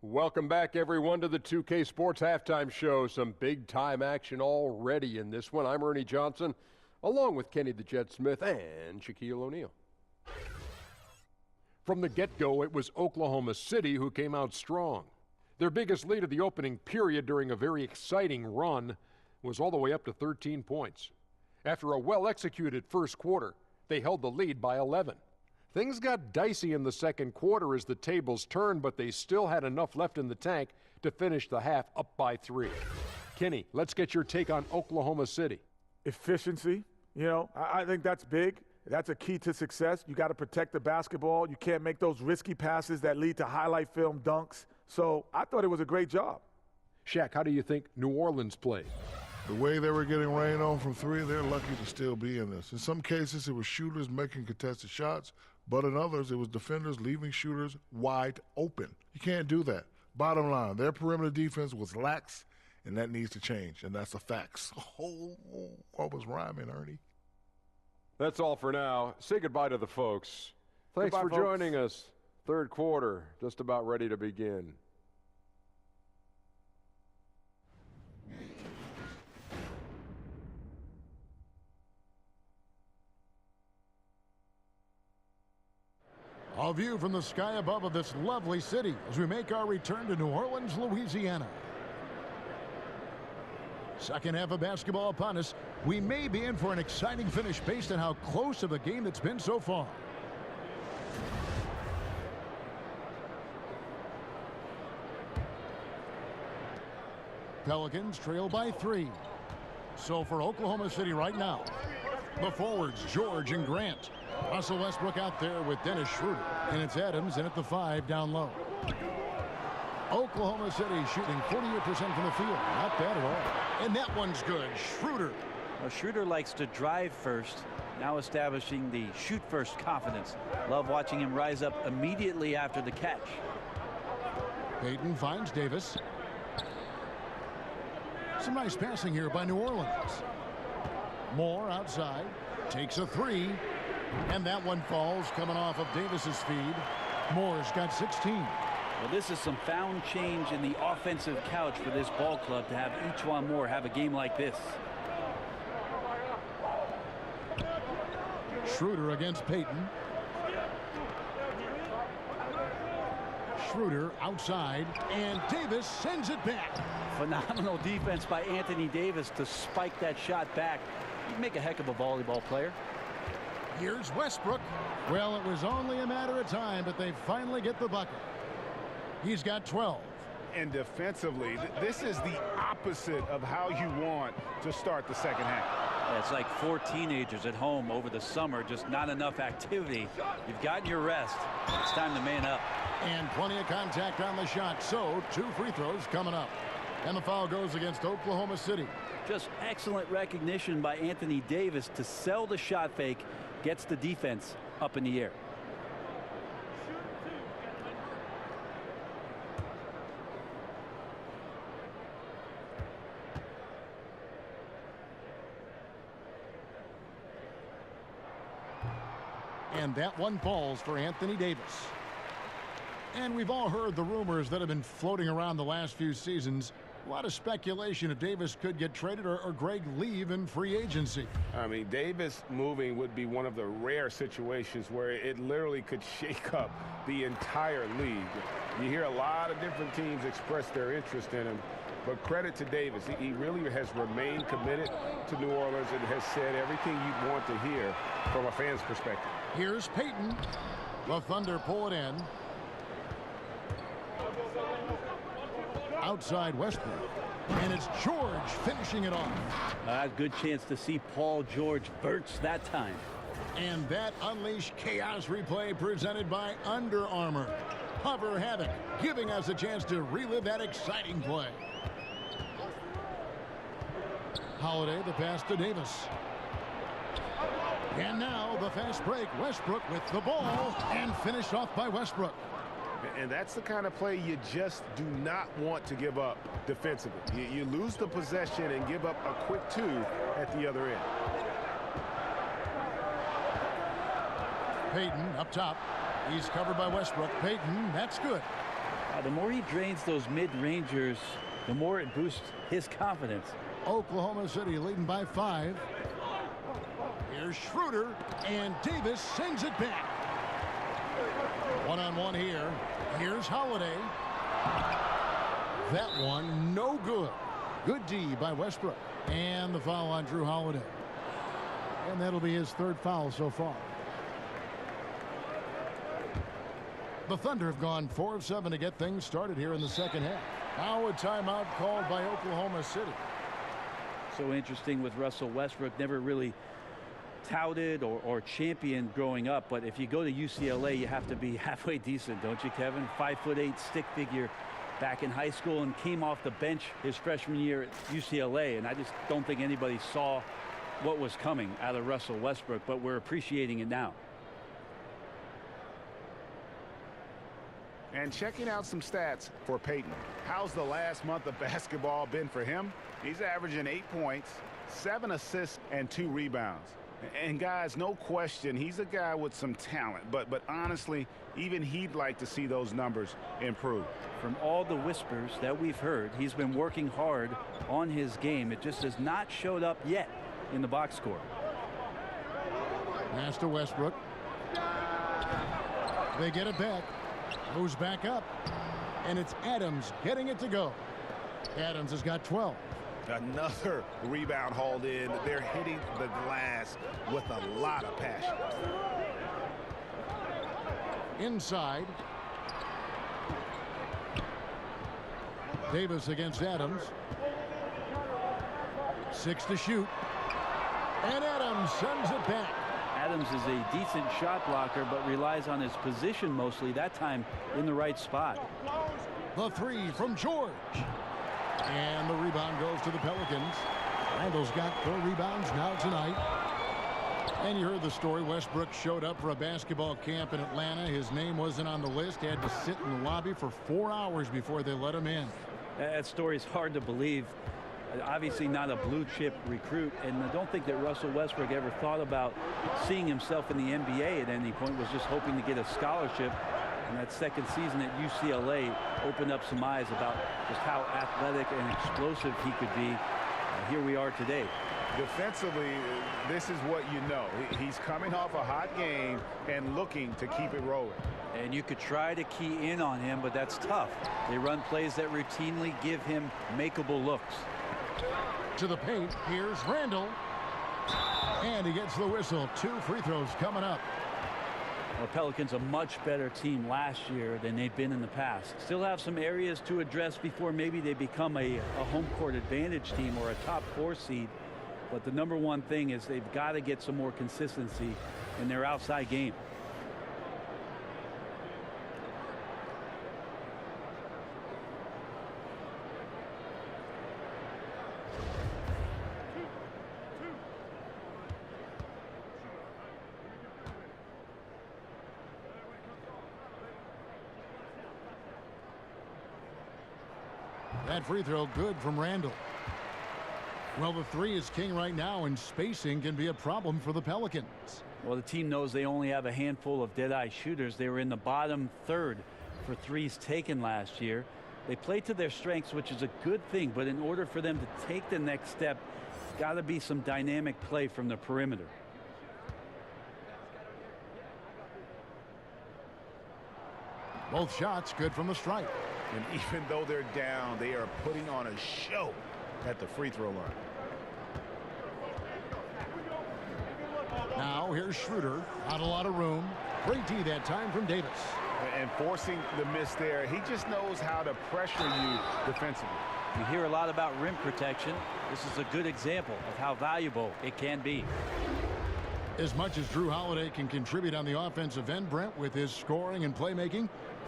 Welcome back, everyone, to the 2K Sports Halftime Show. Some big-time action already in this one. I'm Ernie Johnson, along with Kenny the Jet Smith and Shaquille O'Neal. From the get-go, it was Oklahoma City who came out strong. Their biggest lead of the opening period during a very exciting run was all the way up to 13 points. After a well-executed first quarter, they held the lead by 11. Things got dicey in the second quarter as the tables turned, but they still had enough left in the tank to finish the half up by 3. Kenny, let's get your take on Oklahoma City. Efficiency, I think that's big. That's a key to success. You got to protect the basketball. You can't make those risky passes that lead to highlight film dunks. So I thought it was a great job. Shaq, how do you think New Orleans played? The way they were getting rain on from 3, they're lucky to still be in this. In some cases, it was shooters making contested shots, but in others, it was defenders leaving shooters wide open. You can't do that. Bottom line, their perimeter defense was lax, and that needs to change, and that's a fact. Oh, what was rhyming, Ernie? That's all for now. Say goodbye to the folks. Thanks Goodbye, for folks. joining us. 3rd quarter, just about ready to begin. A view from the sky above of this lovely city as we make our return to New Orleans, Louisiana. Second half of basketball upon us. We may be in for an exciting finish based on how close of a game it's been so far. Pelicans trail by 3. So for Oklahoma City right now, the forwards, George and Grant. Russell Westbrook out there with Dennis Schroeder. And it's Adams in at the 5 down low. Oklahoma City shooting 48% from the field. Not bad at all. And that one's good. Schroeder. Well, Schroeder likes to drive first, now establishing the shoot first confidence. Love watching him rise up immediately after the catch. Payton finds Davis. Some nice passing here by New Orleans. Moore outside. Takes a 3. And that one falls coming off of Davis's feed. Moore's got 16. Well, this is some found change in the offensive couch for this ball club to have E'Twaun Moore have a game like this. Schroeder against Payton. Schroeder outside, and Davis sends it back. Phenomenal defense by Anthony Davis to spike that shot back. He'd make a heck of a volleyball player. Here's Westbrook. Well, it was only a matter of time, but they finally get the bucket. He's got 12. And defensively, this is the opposite of how you want to start the second half. It's like 4 teenagers at home over the summer, just not enough activity. You've gotten your rest. It's time to man up. And plenty of contact on the shot, so 2 free throws coming up. And the foul goes against Oklahoma City. Just excellent recognition by Anthony Davis to sell the shot fake, gets the defense up in the air. And that one falls for Anthony Davis. And we've all heard the rumors that have been floating around the last few seasons. A lot of speculation if Davis could get traded or Greg leave in free agency. I mean, Davis moving would be one of the rare situations where it literally could shake up the entire league. You hear a lot of different teams express their interest in him. But credit to Davis. He really has remained committed to New Orleans and has said everything you'd want to hear from a fan's perspective. Here's Payton. The Thunder pull it in. Outside Westbrook. And it's George finishing it off. Good chance to see Paul George burst that time. And that Unleash Chaos replay presented by Under Armour. Hover Havoc, giving us a chance to relive that exciting play. Holiday, the pass to Davis. And now the fast break. Westbrook with the ball and finished off by Westbrook. And that's the kind of play you just do not want to give up defensively. You lose the possession and give up a quick 2 at the other end. Payton up top. He's covered by Westbrook. Payton, that's good. The more he drains those mid-rangers, the more it boosts his confidence. Oklahoma City leading by 5. Here's Schroeder, and Davis sends it back. One-on-one here. Here's Holiday. That one, no good. Good D by Westbrook. And the foul on Drew Holiday. And that'll be his 3rd foul so far. The Thunder have gone 4 of 7 to get things started here in the second half. Now a timeout called by Oklahoma City. So interesting with Russell Westbrook, never really touted or championed growing up, but if you go to UCLA, you have to be halfway decent, don't you, Kevin? 5'8" stick figure back in high school and came off the bench his freshman year at UCLA, and I just don't think anybody saw what was coming out of Russell Westbrook, but we're appreciating it now. And checking out some stats for Payton. How's the last month of basketball been for him? He's averaging 8 points, 7 assists, and 2 rebounds. And guys, no question, he's a guy with some talent, but honestly, even he'd like to see those numbers improve. From all the whispers that we've heard, he's been working hard on his game. It just has not showed up yet in the box score. Pass to Westbrook. They get it back. Moves back up. And it's Adams getting it to go. Adams has got 12. Another rebound hauled in. They're hitting the glass with a lot of passion. Inside. Davis against Adams. 6 to shoot. And Adams sends it back. Adams is a decent shot blocker, but relies on his position mostly, that time in the right spot. The 3 from George. And the rebound goes to the Pelicans. Randall's got 4 rebounds now tonight. And you heard the story. Westbrook showed up for a basketball camp in Atlanta. His name wasn't on the list. He had to sit in the lobby for 4 hours before they let him in. That story is hard to believe. Obviously not a blue chip recruit, and I don't think that Russell Westbrook ever thought about seeing himself in the NBA at any point. Was just hoping to get a scholarship. And that second season at UCLA opened up some eyes about just how athletic and explosive he could be. Here we are today. Defensively, this is what you know. He's coming off a hot game and looking to keep it rolling. And you could try to key in on him, but that's tough. They run plays that routinely give him makeable looks. To the paint, here's Randall. And he gets the whistle. 2 free throws coming up. Well, Pelicans a much better team last year than they've been in the past. Still have some areas to address before maybe they become a home court advantage team or a top 4 seed. But the number one thing is they've got to get some more consistency in their outside game. That free throw good from Randall. Well, the three is king right now, and spacing can be a problem for the Pelicans. Well, the team knows they only have a handful of dead-eye shooters. They were in the bottom third for threes taken last year. They play to their strengths, which is a good thing, but in order for them to take the next step, it's got to be some dynamic play from the perimeter. Both shots good from the stripe. And even though they're down, they are putting on a show at the free throw line. Now here's Schroeder. Not a lot of room. Great D that time from Davis. And forcing the miss there, he just knows how to pressure you defensively. You hear a lot about rim protection. This is a good example of how valuable it can be. As much as Drew Holiday can contribute on the offensive end, Brent, with his scoring and playmaking,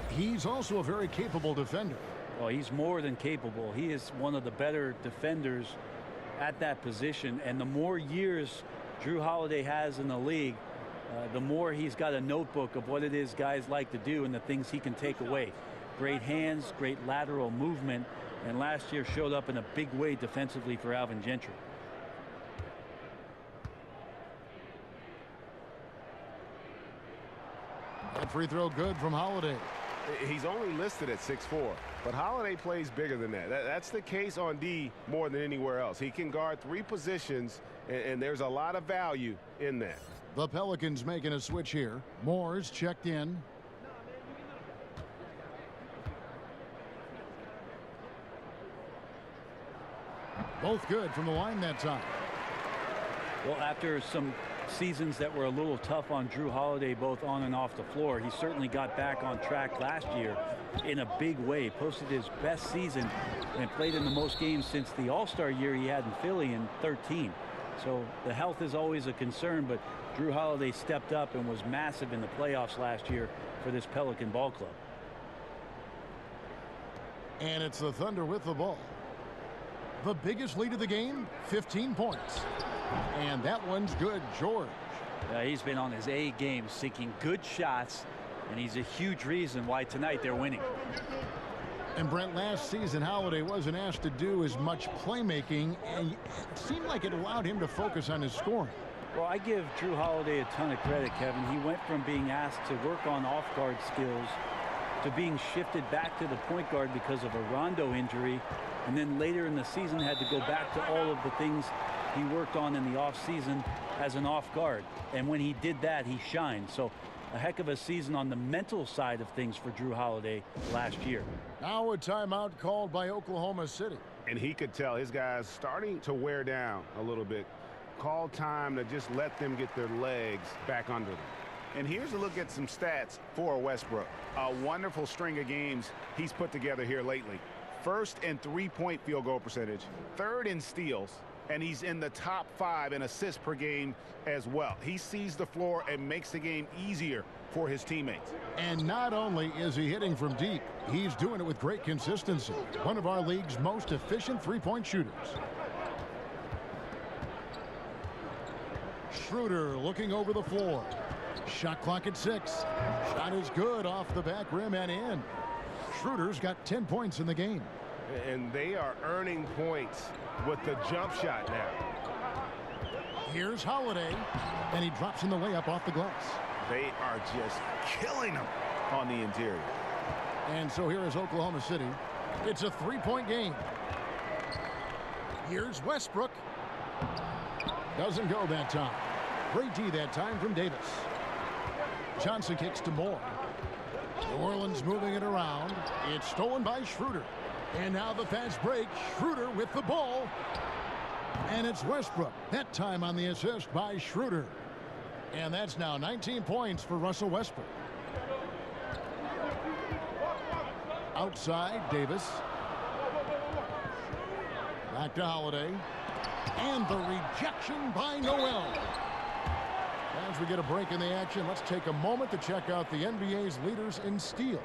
he's also a very capable defender. Well, he's more than capable. He is one of the better defenders at that position. And the more years Drew Holiday has in the league, the more he's got a notebook of what it is guys like to do and the things he can take away. Great hands, great lateral movement, and last year showed up in a big way defensively for Alvin Gentry. That free throw good from Holiday. He's only listed at 6'4", but Holiday plays bigger than that. That's the case on D more than anywhere else. He can guard three positions, and there's a lot of value in that. The Pelicans making a switch here. Moore's checked in. Both good from the line that time. Well, after some seasons that were a little tough on Drew Holiday, both on and off the floor, he certainly got back on track last year in a big way. Posted his best season and played in the most games since the All-Star year he had in Philly in 13. So the health is always a concern, but Drew Holiday stepped up and was massive in the playoffs last year for this Pelican ball club. And it's the Thunder with the ball. The biggest lead of the game, 15 points. And that one's good, George. He's been on his A game, seeking good shots, and he's a huge reason why tonight they're winning. And Brent, last season Holiday wasn't asked to do as much playmaking, and it seemed like it allowed him to focus on his scoring. Well, I give Drew Holiday a ton of credit, Kevin. He went from being asked to work on off-guard skills to being shifted back to the point guard because of a Rondo injury, and then later in the season had to go back to all of the things he worked on in the offseason as an off guard. And when he did that, he shined. So a heck of a season on the mental side of things for Drew Holiday last year. Now a timeout called by Oklahoma City. And he could tell his guys starting to wear down a little bit. Call time to just let them get their legs back under them. And here's a look at some stats for Westbrook. A wonderful string of games he's put together here lately. First in three-point field goal percentage, third in steals, and he's in the top 5 in assists per game as well. He sees the floor and makes the game easier for his teammates. And not only is he hitting from deep, he's doing it with great consistency. One of our league's most efficient three-point shooters. Schroeder looking over the floor. Shot clock at 6. Shot is good off the back rim and in. Schroeder's got 10 points in the game. And they are earning points with the jump shot now. Here's Holiday, and he drops in the layup off the glass. They are just killing them on the interior. And so here is Oklahoma City. It's a three-point game. Here's Westbrook. Doesn't go that time. Great D that time from Davis. Johnson kicks to Moore. New Orleans moving it around. It's stolen by Schroeder. And now the fast break. Schroeder with the ball. And it's Westbrook. That time on the assist by Schroeder. And that's now 19 points for Russell Westbrook. Outside, Davis. Back to Holiday. And the rejection by Noel. As we get a break in the action, let's take a moment to check out the NBA's leaders in steals.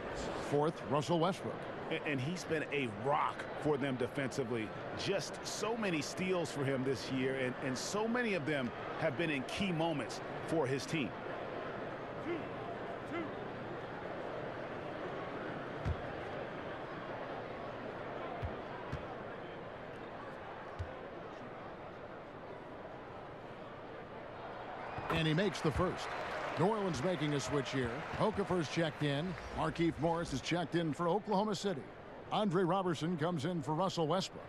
Fourth, Russell Westbrook. And he's been a rock for them defensively. Just so many steals for him this year, and so many of them have been in key moments for his team. And he makes the first. New Orleans making a switch here. Okafor's checked in. Markieff Morris is checked in for Oklahoma City. Andre Robertson comes in for Russell Westbrook.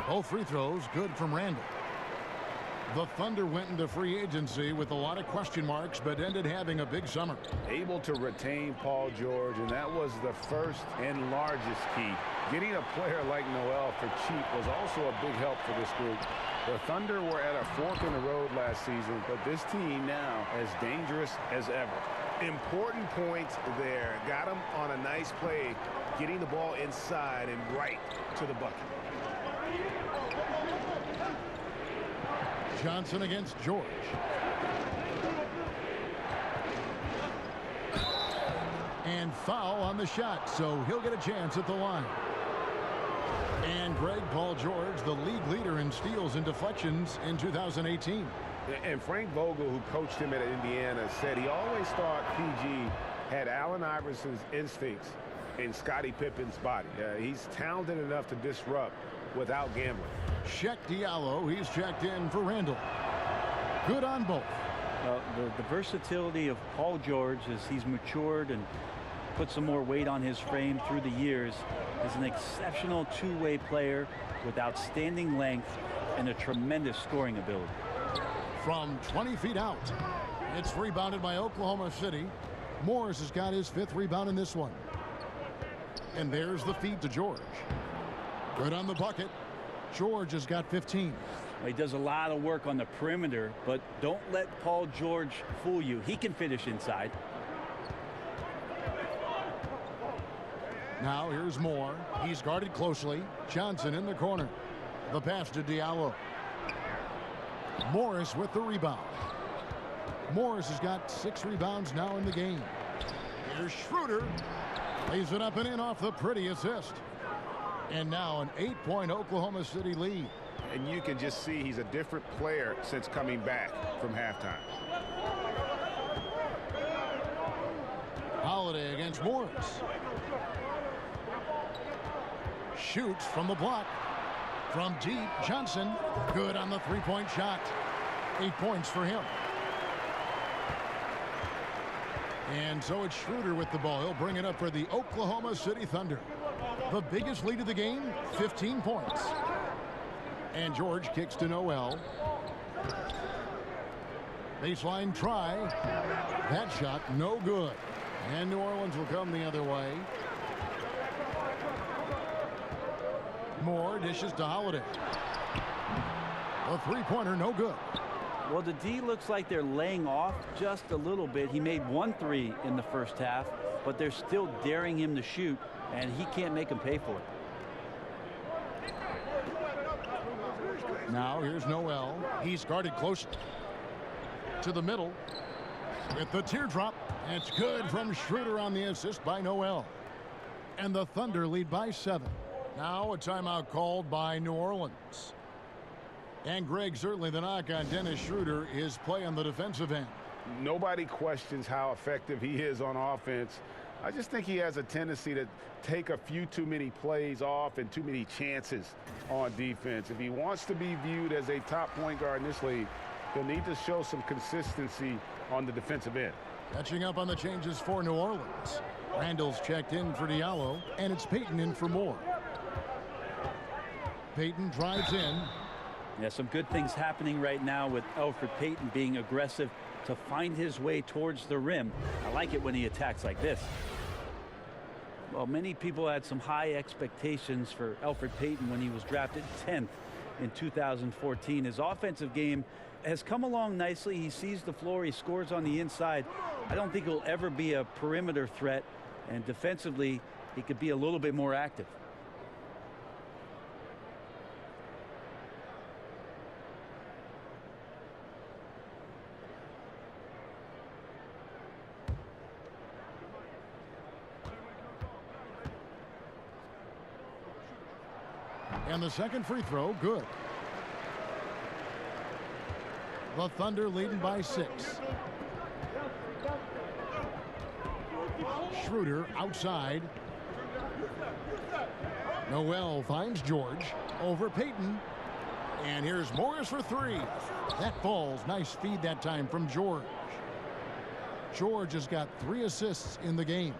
Both free throws good from Randall. The Thunder went into free agency with a lot of question marks, but ended having a big summer. Able to retain Paul George, and that was the first and largest key. Getting a player like Noel for cheap was also a big help for this group. The Thunder were at a fork in the road last season, but this team now as dangerous as ever. Important points there. Got him on a nice play, getting the ball inside and right to the bucket. Johnson against George. And foul on the shot, so he'll get a chance at the line. And Greg Paul George, the league leader in steals and deflections in 2018. And Frank Vogel, who coached him at Indiana, said he always thought PG had Allen Iverson's instincts in Scottie Pippen's body. He's talented enough to disrupt without gambling. Check Diallo, he's checked in for Randall. Good on both. The versatility of Paul George as he's matured and put some more weight on his frame through the years is an exceptional two-way player with outstanding length and a tremendous scoring ability. From 20 feet out, it's rebounded by Oklahoma City. Morris has got his 5th rebound in this one. And there's the feed to George. Good on the bucket. George has got 15. He does a lot of work on the perimeter, but don't let Paul George fool you. He can finish inside. Now here's Moore. He's guarded closely. Johnson in the corner. The pass to Diallo. Morris with the rebound. Morris has got 6 rebounds now in the game. Here's Schroeder. Lays it up and in off the pretty assist. And now an 8-point Oklahoma City lead. And you can just see he's a different player since coming back from halftime. Holiday against Morris. Shoots from the block. From deep, Johnson. Good on the 3-point shot. 8 points for him. And so it's Schroeder with the ball. He'll bring it up for the Oklahoma City Thunder. The biggest lead of the game, 15 points. And George kicks to Noel. Baseline try. That shot no good. And New Orleans will come the other way. Moore dishes to Holiday. A 3-pointer no good. Well, the D looks like they're laying off just a little bit. He made 1 3 in the first half, but they're still daring him to shoot, and he can't make him pay for it. Now here's Noel. He's guarded close to the middle with the teardrop. It's good from Schroeder on the assist by Noel. And the Thunder lead by 7. Now a timeout called by New Orleans. And Greg, certainly the knock on Dennis Schroeder is play on the defensive end. Nobody questions how effective he is on offense. I just think he has a tendency to take a few too many plays off and too many chances on defense. If he wants to be viewed as a top point guard in this league, he'll need to show some consistency on the defensive end. Catching up on the changes for New Orleans. Randall's checked in for Diallo, and it's Payton in for Moore. Payton drives in. Yeah, some good things happening right now with Elfrid Payton being aggressive to find his way towards the rim. I like it when he attacks like this. Well, many people had some high expectations for Elfrid Payton when he was drafted 10th in 2014. His offensive game has come along nicely. He sees the floor. He scores on the inside. I don't think he'll ever be a perimeter threat. And defensively, he could be a little bit more active. And the second free throw, good. The Thunder leading by 6. Schroeder outside. Noel finds George over Payton. And here's Morris for 3. That falls. Nice feed that time from George. George has got 3 assists in the game.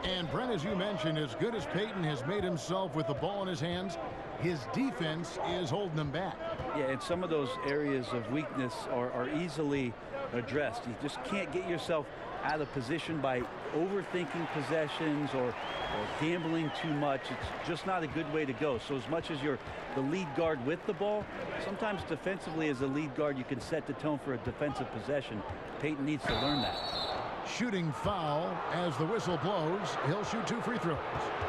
And Brent, as you mentioned, as good as Payton has made himself with the ball in his hands, his defense is holding him back. Yeah, and some of those areas of weakness are easily addressed. You just can't get yourself out of position by overthinking possessions or gambling too much. It's just not a good way to go. So as much as you're the lead guard with the ball, sometimes defensively as a lead guard you can set the tone for a defensive possession. Payton needs to learn that. Shooting foul as the whistle blows. He'll shoot 2 free throws.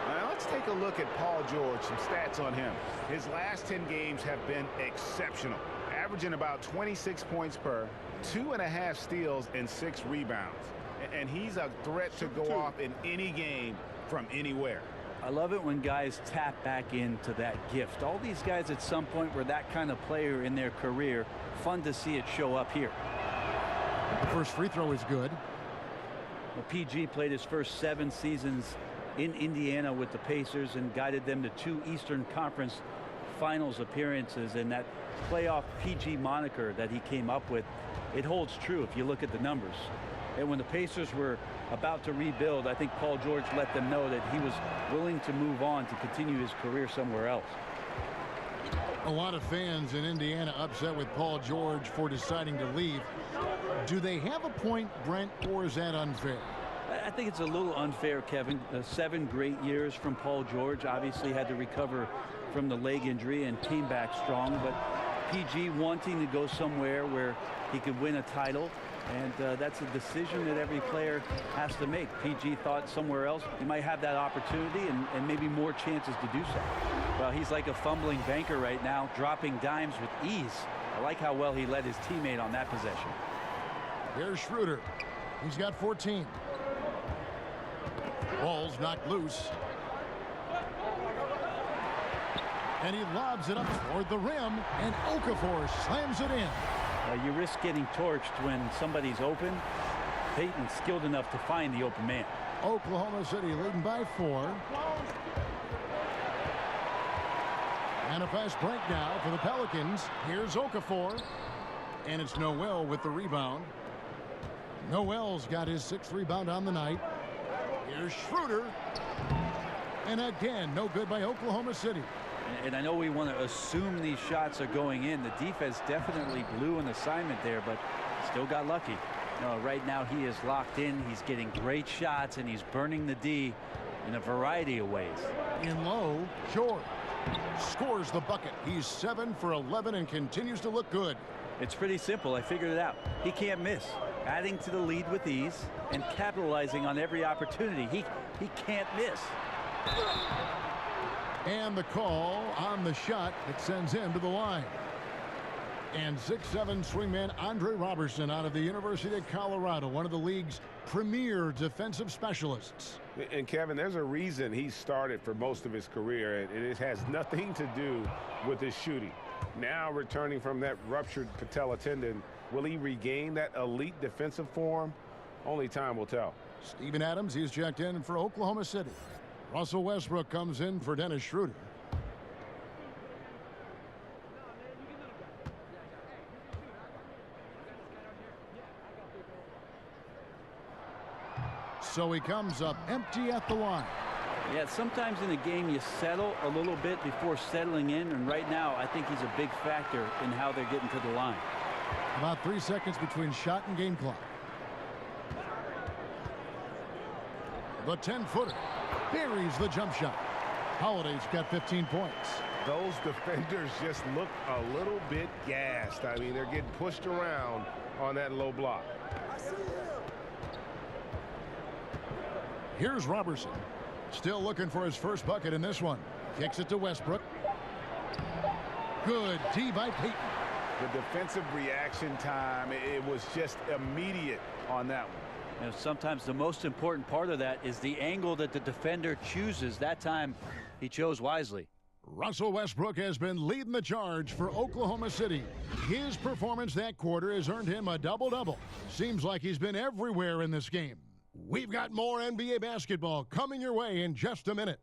Now let's take a look at Paul George, some stats on him. His last 10 games have been exceptional, averaging about 26 points per, 2.5 steals and 6 rebounds. And he's a threat to go off in any game from anywhere. I love it when guys tap back into that gift. All these guys at some point were that kind of player in their career. Fun to see it show up here. The first free throw is good. Well, PG played his first 7 seasons in Indiana with the Pacers and guided them to 2 Eastern Conference Finals appearances. And that playoff PG moniker that he came up with, it holds true if you look at the numbers. And when the Pacers were about to rebuild, I think Paul George let them know that he was willing to move on to continue his career somewhere else. A lot of fans in Indiana upset with Paul George for deciding to leave. Do they have a point, Brent, or is that unfair? I think it's a little unfair, Kevin. 7 great years from Paul George. Obviously had to recover from the leg injury and came back strong. But PG wanting to go somewhere where he could win a title. And that's a decision that every player has to make. PG thought somewhere else he might have that opportunity and maybe more chances to do so. Well, he's like a fumbling banker right now, dropping dimes with ease. I like how well he led his teammate on that possession. Here's Schroeder. He's got 14. Ball's knocked loose. And he lobs it up toward the rim, and Okafor slams it in. You risk getting torched when somebody's open. Payton's skilled enough to find the open man. Oklahoma City leading by 4. And a fast break now for the Pelicans. Here's Okafor. And it's Noel with the rebound. Noel's got his 6th rebound on the night. Here's Schroeder. And again, no good by Oklahoma City. And I know we want to assume these shots are going in. The defense definitely blew an assignment there, but still got lucky. No, right now he is locked in. He's getting great shots, and he's burning the D in a variety of ways. In low, George scores the bucket. He's 7 for 11 and continues to look good. It's pretty simple. I figured it out. He can't miss. Adding to the lead with ease and capitalizing on every opportunity. He can't miss. And the call on the shot that sends him to the line. And 6'7" swingman Andre Robertson out of the University of Colorado, one of the league's premier defensive specialists. And Kevin, there's a reason he started for most of his career, and it has nothing to do with his shooting. Now returning from that ruptured patella tendon, will he regain that elite defensive form? Only time will tell. Steven Adams, he's checked in for Oklahoma City. Russell Westbrook comes in for Dennis Schroeder. So he comes up empty at the line. Yeah, sometimes in a game you settle a little bit before settling in, and right now I think he's a big factor in how they're getting to the line. About 3 seconds between shot and game clock. The 10-footer buries the jump shot. Holiday's got 15 points. Those defenders just look a little bit gassed. I mean, they're getting pushed around on that low block. Here's Robertson. Still looking for his first bucket in this one. Kicks it to Westbrook. Good D by Payton. The defensive reaction time, it was just immediate on that one. You know, sometimes the most important part of that is the angle that the defender chooses. That time, he chose wisely. Russell Westbrook has been leading the charge for Oklahoma City. His performance that quarter has earned him a double-double. Seems like he's been everywhere in this game. We've got more NBA basketball coming your way in just a minute.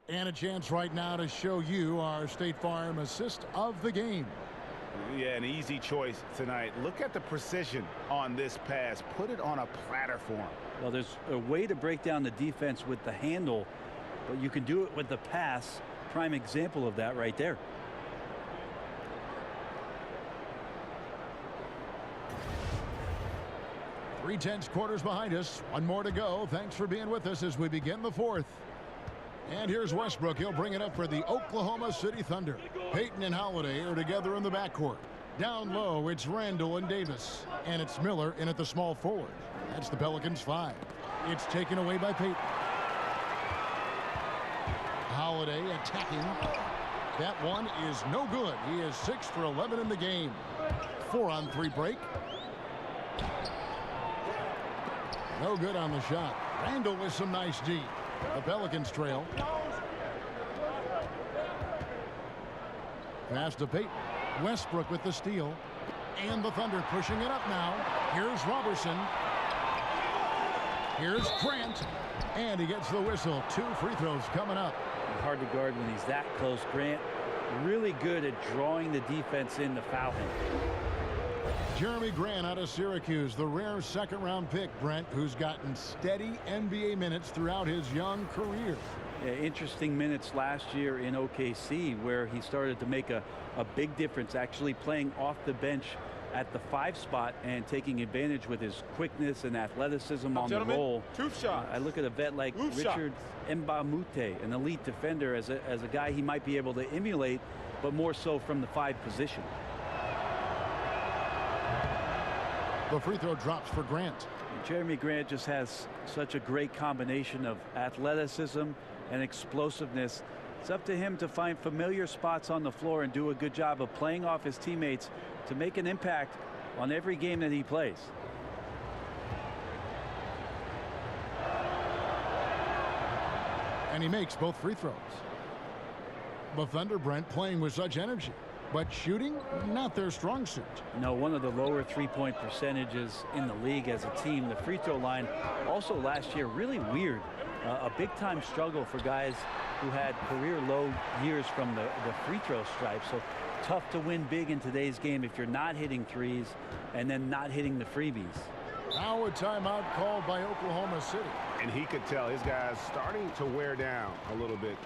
And a chance right now to show you our State Farm assist of the game. Yeah, an easy choice tonight. Look at the precision on this pass. Put it on a platter for him. Well, there's a way to break down the defense with the handle, but you can do it with the pass. Prime example of that right there. Three-tenths quarters behind us. One more to go. Thanks for being with us as we begin the fourth. And here's Westbrook. He'll bring it up for the Oklahoma City Thunder. Payton and Holiday are together in the backcourt. Down low, it's Randall and Davis. And it's Miller in at the small forward. That's the Pelicans 5. It's taken away by Payton. Holiday attacking. That one is no good. He is 6 for 11 in the game. 4-on-3 break. No good on the shot. Randall with some nice D. The Pelicans trail. Pass to Payton. Westbrook with the steal. And the Thunder pushing it up now. Here's Robertson. Here's Grant. And he gets the whistle. 2 free throws coming up. Hard to guard when he's that close. Grant really good at drawing the defense in to foul him. Jeremy Grant out of Syracuse, the rare second-round pick, Brent, who's gotten steady NBA minutes throughout his young career. Yeah, interesting minutes last year in OKC where he started to make a big difference, actually playing off the bench at the 5 spot and taking advantage with his quickness and athleticism on the roll. 2 shots. I look at a vet like Richard Mbamute, an elite defender, as a guy he might be able to emulate, but more so from the 5 position. The free throw drops for Grant. Jeremy Grant just has such a great combination of athleticism and explosiveness. It's up to him to find familiar spots on the floor and do a good job of playing off his teammates to make an impact on every game that he plays. And he makes both free throws. The Thunder, Brent, playing with such energy. But shooting, not their strong suit. No, one of the lower three-point percentages in the league as a team. The free throw line also last year really weird. A big-time struggle for guys who had career low years from the free throw stripe. So tough to win big in today's game if you're not hitting threes and then not hitting the freebies. Now a timeout called by Oklahoma City. And he could tell his guys starting to wear down a little bit.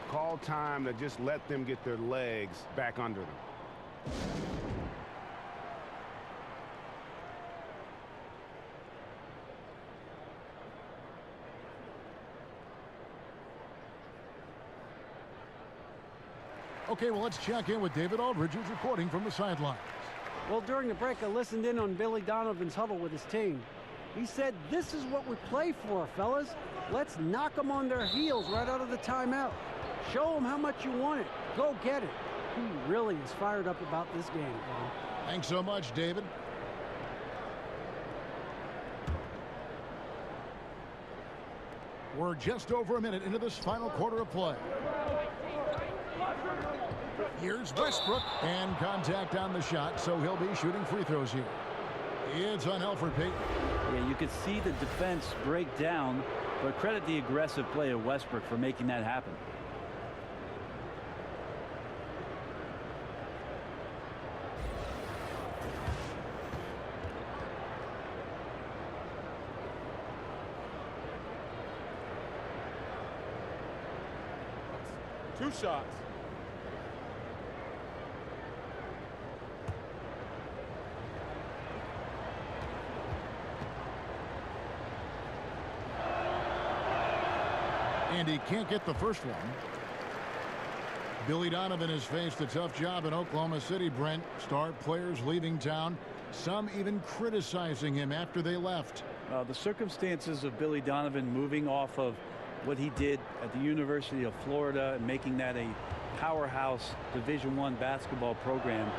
Call time to just let them get their legs back under them. Okay, well, let's check in with David Aldridge, who's reporting from the sidelines. Well, during the break, I listened in on Billy Donovan's huddle with his team. He said, "This is what we play for, fellas. Let's knock them on their heels right out of the timeout. Show them how much you want it. Go get it." He really is fired up about this game, Paul. Thanks so much, David. We're just over a minute into this final quarter of play. Here's Westbrook, and contact on the shot, so he'll be shooting free throws here. It's on Elfrid Payton. Yeah, you could see the defense break down, but credit the aggressive play of Westbrook for making that happen. Two shots. And he can't get the first one. Billy Donovan has faced a tough job in Oklahoma City, Brent. Star players leaving town, some even criticizing him after they left. The circumstances of Billy Donovan moving off of what he did at the University of Florida and making that a powerhouse Division I basketball program.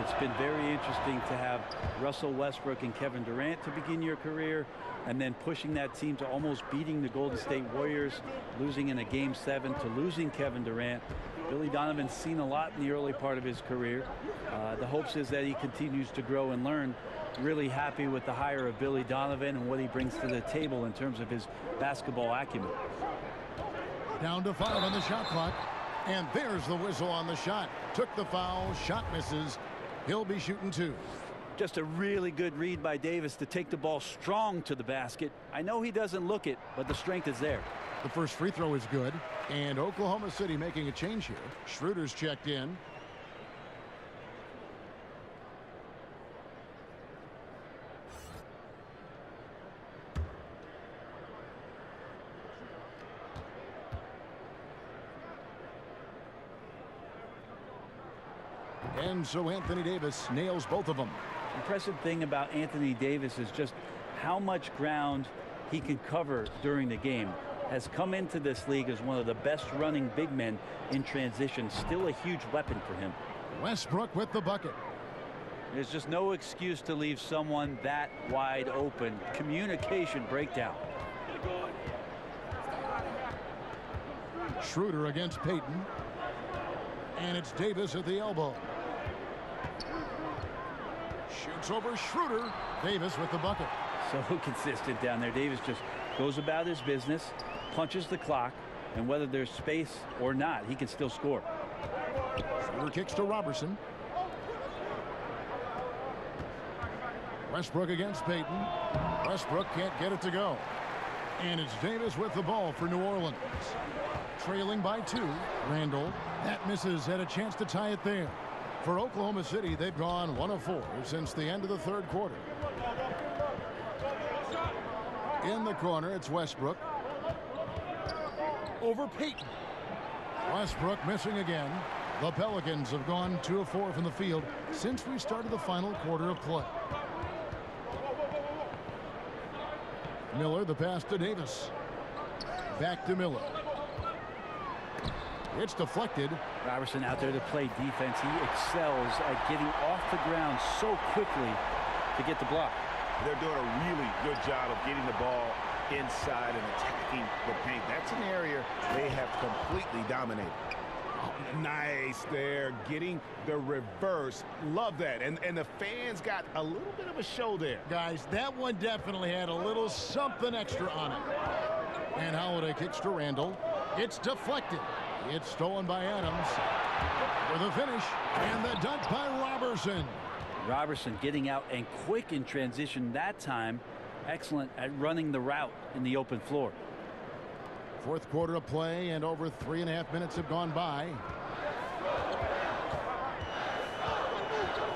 It's been very interesting to have Russell Westbrook and Kevin Durant to begin your career, and then pushing that team to almost beating the Golden State Warriors, losing in a Game 7 to losing Kevin Durant. Billy Donovan's seen a lot in the early part of his career. The hopes is that he continues to grow and learn. Really happy with the hire of Billy Donovan and what he brings to the table in terms of his basketball acumen. Down to 5 on the shot clock. And there's the whistle on the shot. Took the foul, shot misses. He'll be shooting 2. Just a really good read by Davis to take the ball strong to the basket. I know he doesn't look it, but the strength is there. The first free throw is good. And Oklahoma City making a change here. Schroeder's checked in. And so Anthony Davis nails both of them. Impressive thing about Anthony Davis is just how much ground he can cover during the game. Has come into this league as one of the best running big men in transition. Still a huge weapon for him. Westbrook with the bucket. There's just no excuse to leave someone that wide open. Communication breakdown. Schroeder against Payton. And it's Davis at the elbow. Shoots over Schroeder. Davis with the bucket. So consistent down there. Davis just goes about his business, punches the clock, and whether there's space or not, he can still score. Schroeder kicks to Robertson. Westbrook against Payton. Westbrook can't get it to go. And it's Davis with the ball for New Orleans. Trailing by 2. Randall. That misses. Had a chance to tie it there. For Oklahoma City, they've gone 1 of 4 since the end of the third quarter. In the corner, it's Westbrook. Over Payton. Westbrook missing again. The Pelicans have gone 2 of 4 from the field since we started the final quarter of play. Miller, the pass to Davis. Back to Miller. It's deflected. Robertson out there to play defense. He excels at getting off the ground so quickly to get the block. They're doing a really good job of getting the ball inside and attacking the paint. That's an area they have completely dominated. Oh, nice there, getting the reverse. Love that. And the fans got a little bit of a show there. Guys, that one definitely had a little something extra on it. And Holiday kicks to Randall. It's deflected. It's stolen by Adams. For the finish. And the dunk by Robertson. Robertson getting out and quick in transition that time. Excellent at running the route in the open floor. Fourth quarter of play, and over 3.5 minutes have gone by.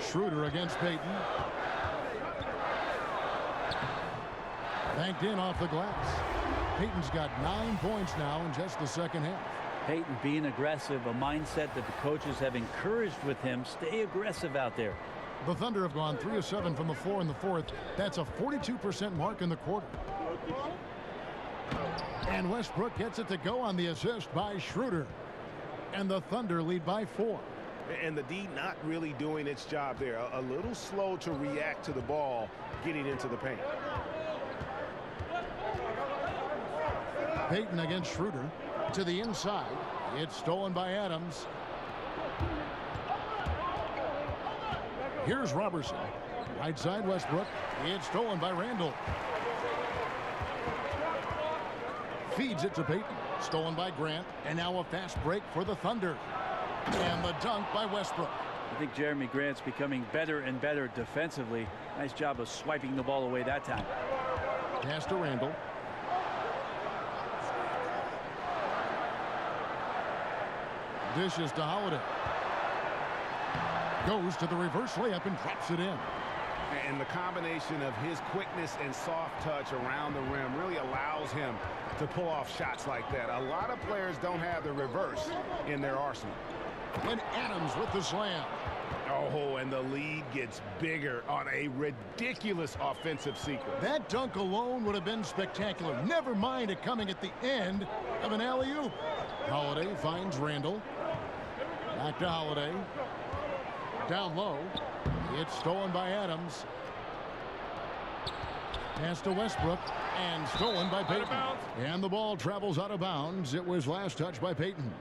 Schroeder against Payton. Banked in off the glass. Payton's got 9 points now in just the second half. Payton being aggressive, a mindset that the coaches have encouraged with him. Stay aggressive out there. The Thunder have gone 3 of 7 from the floor in the fourth. That's a 42% mark in the quarter. And Westbrook gets it to go on the assist by Schroeder. And the Thunder lead by 4. And the D not really doing its job there. A little slow to react to the ball getting into the paint. Payton against Schroeder. To the inside. It's stolen by Adams. Here's Robertson. Right side Westbrook. It's stolen by Randall. Feeds it to Payton. Stolen by Grant. And now a fast break for the Thunder. And the dunk by Westbrook. I think Jeremy Grant's becoming better and better defensively. Nice job of swiping the ball away that time. Pass to Randall. Dishes to Holiday. Goes to the reverse layup and drops it in. And the combination of his quickness and soft touch around the rim really allows him to pull off shots like that. A lot of players don't have the reverse in their arsenal. And Adams with the slam. Oh, and the lead gets bigger on a ridiculous offensive sequence. That dunk alone would have been spectacular. Never mind it coming at the end of an alley-oop. Holiday finds Randall. Back to Holiday. Down low. It's stolen by Adams. Pass to Westbrook. And stolen by Payton. And the ball travels out of bounds. It was last touched by Payton.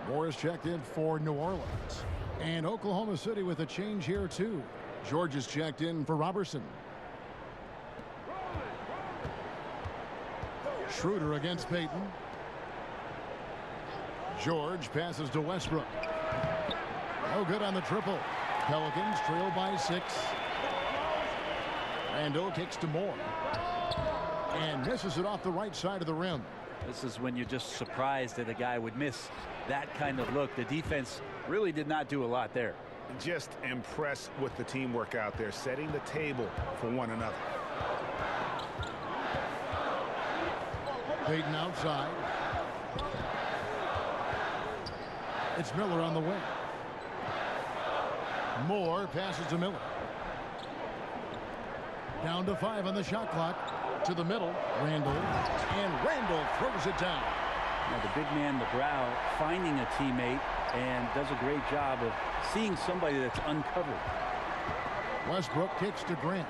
Moore is checked in for New Orleans. And Oklahoma City with a change here, too. George is checked in for Robertson. Schroeder against Payton. George passes to Westbrook. No good on the triple. Pelicans trail by 6. Randall kicks to Moore. And misses it off the right side of the rim. This is when you're just surprised that a guy would miss that kind of look. The defense really did not do a lot there. Just impressed with the teamwork out there, setting the table for one another. Payton outside. It's Miller on the wing. Moore passes to Miller. Down to 5 on the shot clock. To the middle, Randall, and Randall throws it down. Now the big man, LeBrow, finding a teammate and does a great job of seeing somebody that's uncovered. Westbrook kicks to Grant.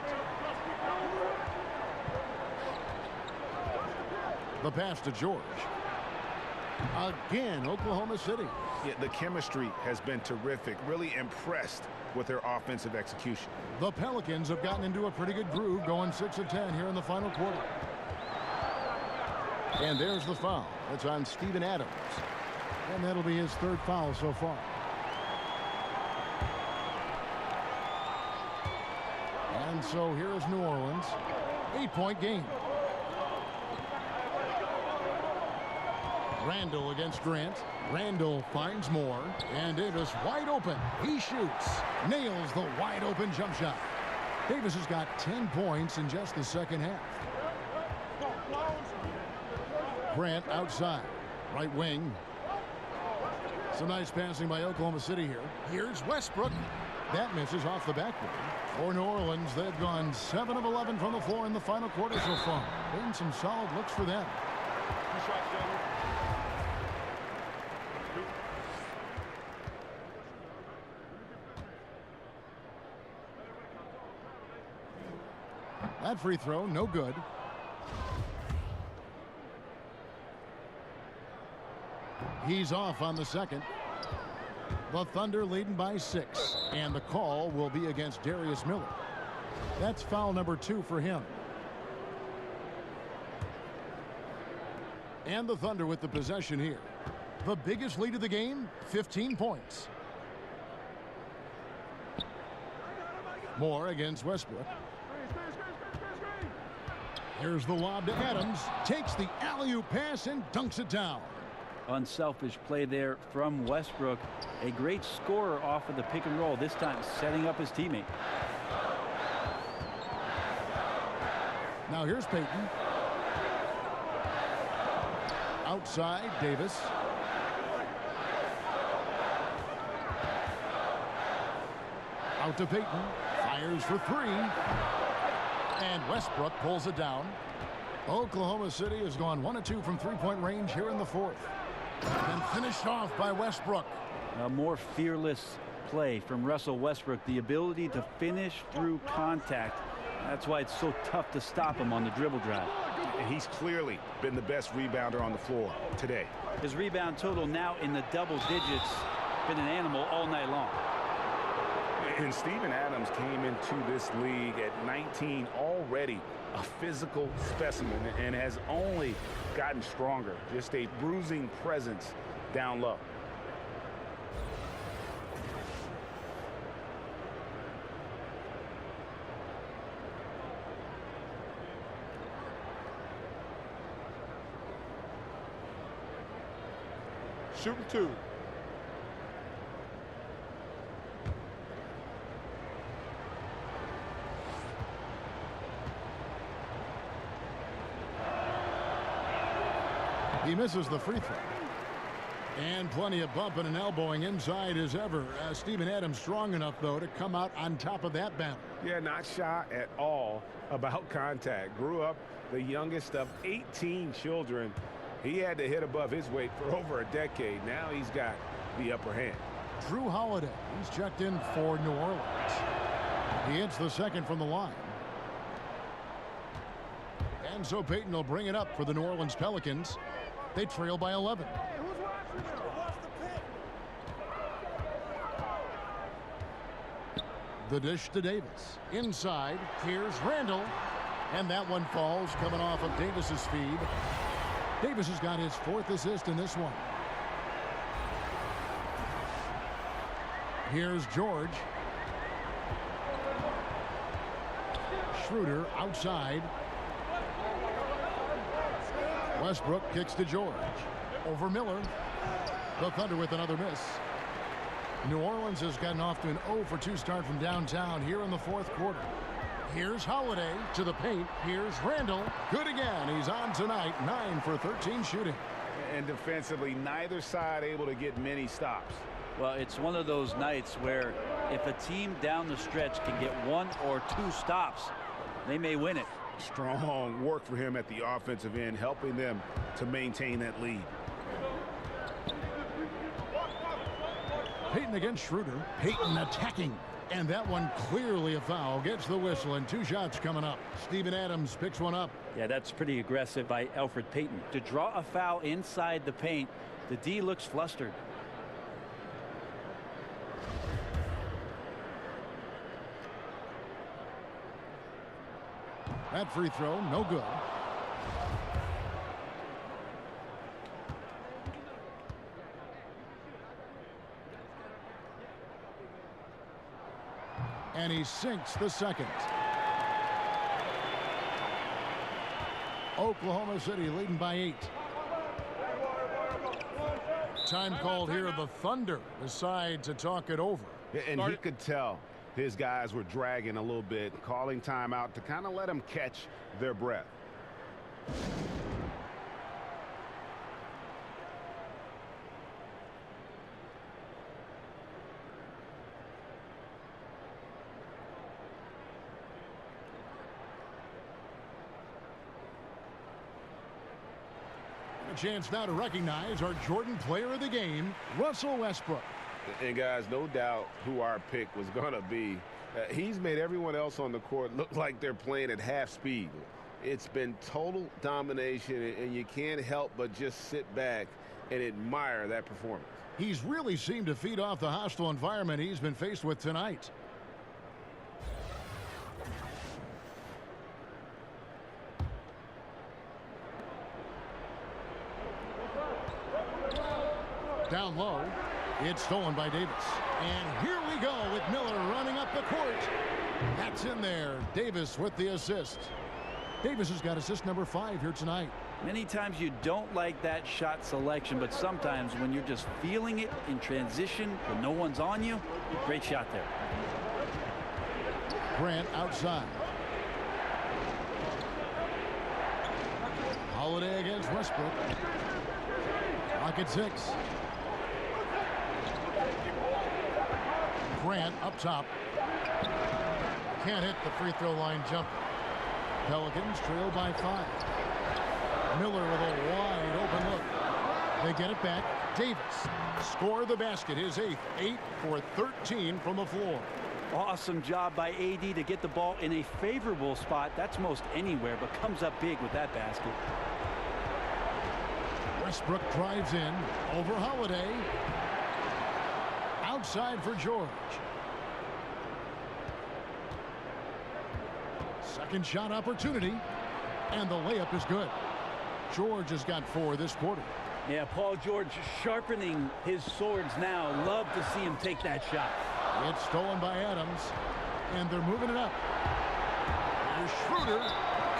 The pass to George. Again, Oklahoma City. Yeah, the chemistry has been terrific. Really impressed with their offensive execution. The Pelicans have gotten into a pretty good groove, going 6 of 10 here in the final quarter. And there's the foul. It's on Steven Adams. And that'll be his 3rd foul so far. And so here is New Orleans. 8-point game. Randall against Grant. Randall finds Moore. And Davis wide open. He shoots. Nails the wide open jump shot. Davis has got 10 points in just the second half. Grant outside. Right wing. Some nice passing by Oklahoma City here. Here's Westbrook. That misses off the backboard. For New Orleans, they've gone 7 of 11 from the floor in the final quarter so far. Been some solid looks for them. That free throw, no good. He's off on the second. The Thunder leading by 6. And the call will be against Darius Miller. That's foul number 2 for him. And the Thunder with the possession here. The biggest lead of the game, 15 points. Moore against Westbrook. Here's the lob to Adams. Takes the alley-oop pass and dunks it down. Unselfish play there from Westbrook. A great scorer off of the pick and roll. This time setting up his teammate. Now here's Payton. Outside, Davis. Out to Payton. Fires for 3. And Westbrook pulls it down. Oklahoma City has gone 1 of 2 from 3-point range here in the 4th. And finished off by Westbrook. A more fearless play from Russell Westbrook. The ability to finish through contact. That's why it's so tough to stop him on the dribble drive. And he's clearly been the best rebounder on the floor today. His rebound total now in the double digits. Been an animal all night long. And Steven Adams came into this league at 19 already a physical specimen and has only gotten stronger. Just a bruising presence down low. Shooting 2. He misses the free throw. And plenty of bumping and elbowing inside as ever. Steven Adams strong enough, though, to come out on top of that battle. Yeah, not shy at all about contact. Grew up the youngest of 18 children. He had to hit above his weight for over a decade. Now he's got the upper hand. Drew Holiday, he's checked in for New Orleans. He hits the second from the line. And so Payton will bring it up for the New Orleans Pelicans. They trail by 11. The dish to Davis. Inside, here's Randall. And that one falls coming off of Davis's feed. Davis has got his 4th assist in this one. Here's George. Schroeder outside. Westbrook kicks to George. Over Miller. The Thunder with another miss. New Orleans has gotten off to an 0-for-2 start from downtown here in the 4th quarter. Here's Holiday to the paint. Here's Randall. Good again. He's on tonight. 9 for 13 shooting. And defensively, neither side able to get many stops. Well, it's one of those nights where if a team down the stretch can get 1 or 2 stops, they may win it. Strong work for him at the offensive end, helping them to maintain that lead. Payton against Schroeder. Payton attacking. And that one clearly a foul. Gets the whistle and 2 shots coming up. Steven Adams picks one up. Yeah, that's pretty aggressive by Elfrid Payton. To draw a foul inside the paint, the D looks flustered. That free throw, no good. And he sinks the second. Oklahoma City leading by 8. Time called here. The Thunder decide to talk it over. And he could tell his guys were dragging a little bit, calling timeout to kind of let them catch their breath. A chance now to recognize our Jordan Player of the Game, Russell Westbrook. And guys, no doubt who our pick was going to be. He's made everyone else on the court look like they're playing at half speed. It's been total domination, and you can't help but just sit back and admire that performance. He's really seemed to feed off the hostile environment he's been faced with tonight. Down low. It's stolen by Davis. And here we go with Miller running up the court. That's in there. Davis with the assist. Davis has got assist number 5 here tonight. Many times you don't like that shot selection, but sometimes when you're just feeling it in transition when no one's on you, great shot there. Grant outside. Holiday against Westbrook. Clock at 6. Grant up top. Can't hit the free throw line jumper. Pelicans trail by 5. Miller with a wide open look. They get it back. Davis score the basket. His 8th. 8 for 13 from the floor. Awesome job by AD to get the ball in a favorable spot. That's most anywhere, but comes up big with that basket. Westbrook drives in over Holiday. Outside for George. Second shot opportunity. And the layup is good. George has got 4 this quarter. Yeah, Paul George sharpening his swords now. Love to see him take that shot. It's stolen by Adams. And they're moving it up. Here's Schroeder.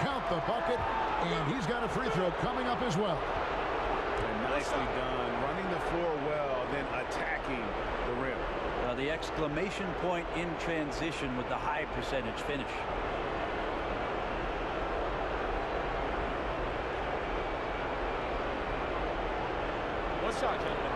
Count the bucket. And he's got a free throw coming up as well. And nicely done. Running the floor well, then attacking the rim. The exclamation point in transition with the high percentage finish. One shot, gentlemen.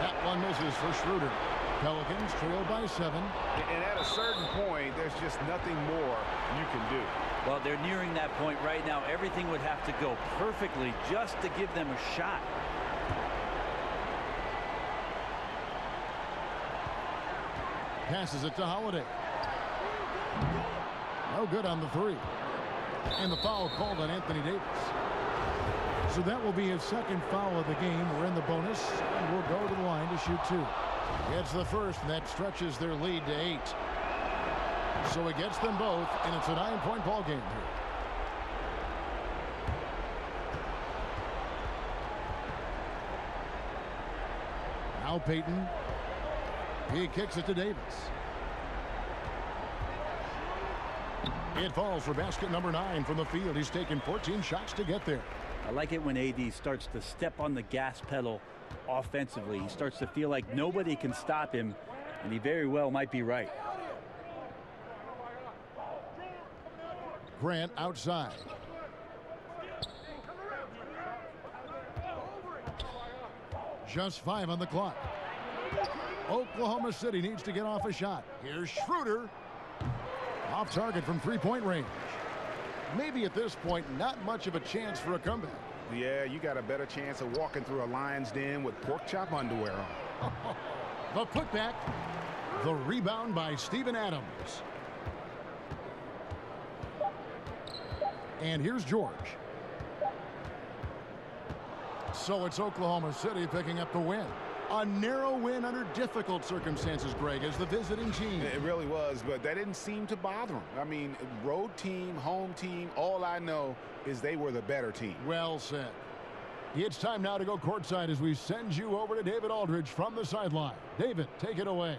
That one misses for Schroeder. Pelicans trail by 7. And at a certain point, there's just nothing more you can do. Well, they're nearing that point right now. Everything would have to go perfectly just to give them a shot. Passes it to Holiday. No good on the 3. And the foul called on Anthony Davis. So that will be his second foul of the game. We're in the bonus, and we'll go to the line to shoot 2. Gets the first, and that stretches their lead to 8. So it gets them both, and it's a 9-point ball game here. Now Payton. He kicks it to Davis. It falls for basket number 9 from the field. He's taken 14 shots to get there. I like it when AD starts to step on the gas pedal offensively. He starts to feel like nobody can stop him, and he very well might be right. Grant outside. Just 5 on the clock. Oklahoma City needs to get off a shot. Here's Schroeder. Off target from 3-point range. Maybe at this point, not much of a chance for a comeback. Yeah, you got a better chance of walking through a lion's den with pork chop underwear on. The putback. The rebound by Steven Adams. And here's George. So it's Oklahoma City picking up the win. A narrow win under difficult circumstances, Greg, as the visiting team. It really was, but that didn't seem to bother them. I mean, road team, home team, all I know is they were the better team. Well said. It's time now to go courtside as we send you over to David Aldridge from the sideline. David, take it away.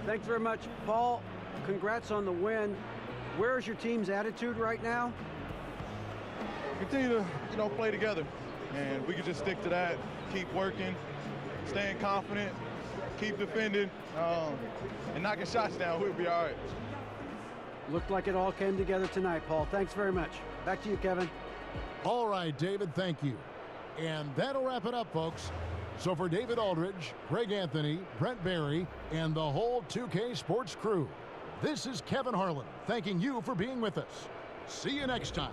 Thanks very much, Paul. Congrats on the win. Where's your team's attitude right now? Continue to, play together. And we can just stick to that, keep working, staying confident, keep defending, and knocking shots down. We'll be all right. Looked like it all came together tonight, Paul. Thanks very much. Back to you, Kevin. All right, David, thank you. And that'll wrap it up, folks. So for David Aldridge, Greg Anthony, Brent Barry, and the whole 2K Sports crew, this is Kevin Harlan thanking you for being with us. See you next time.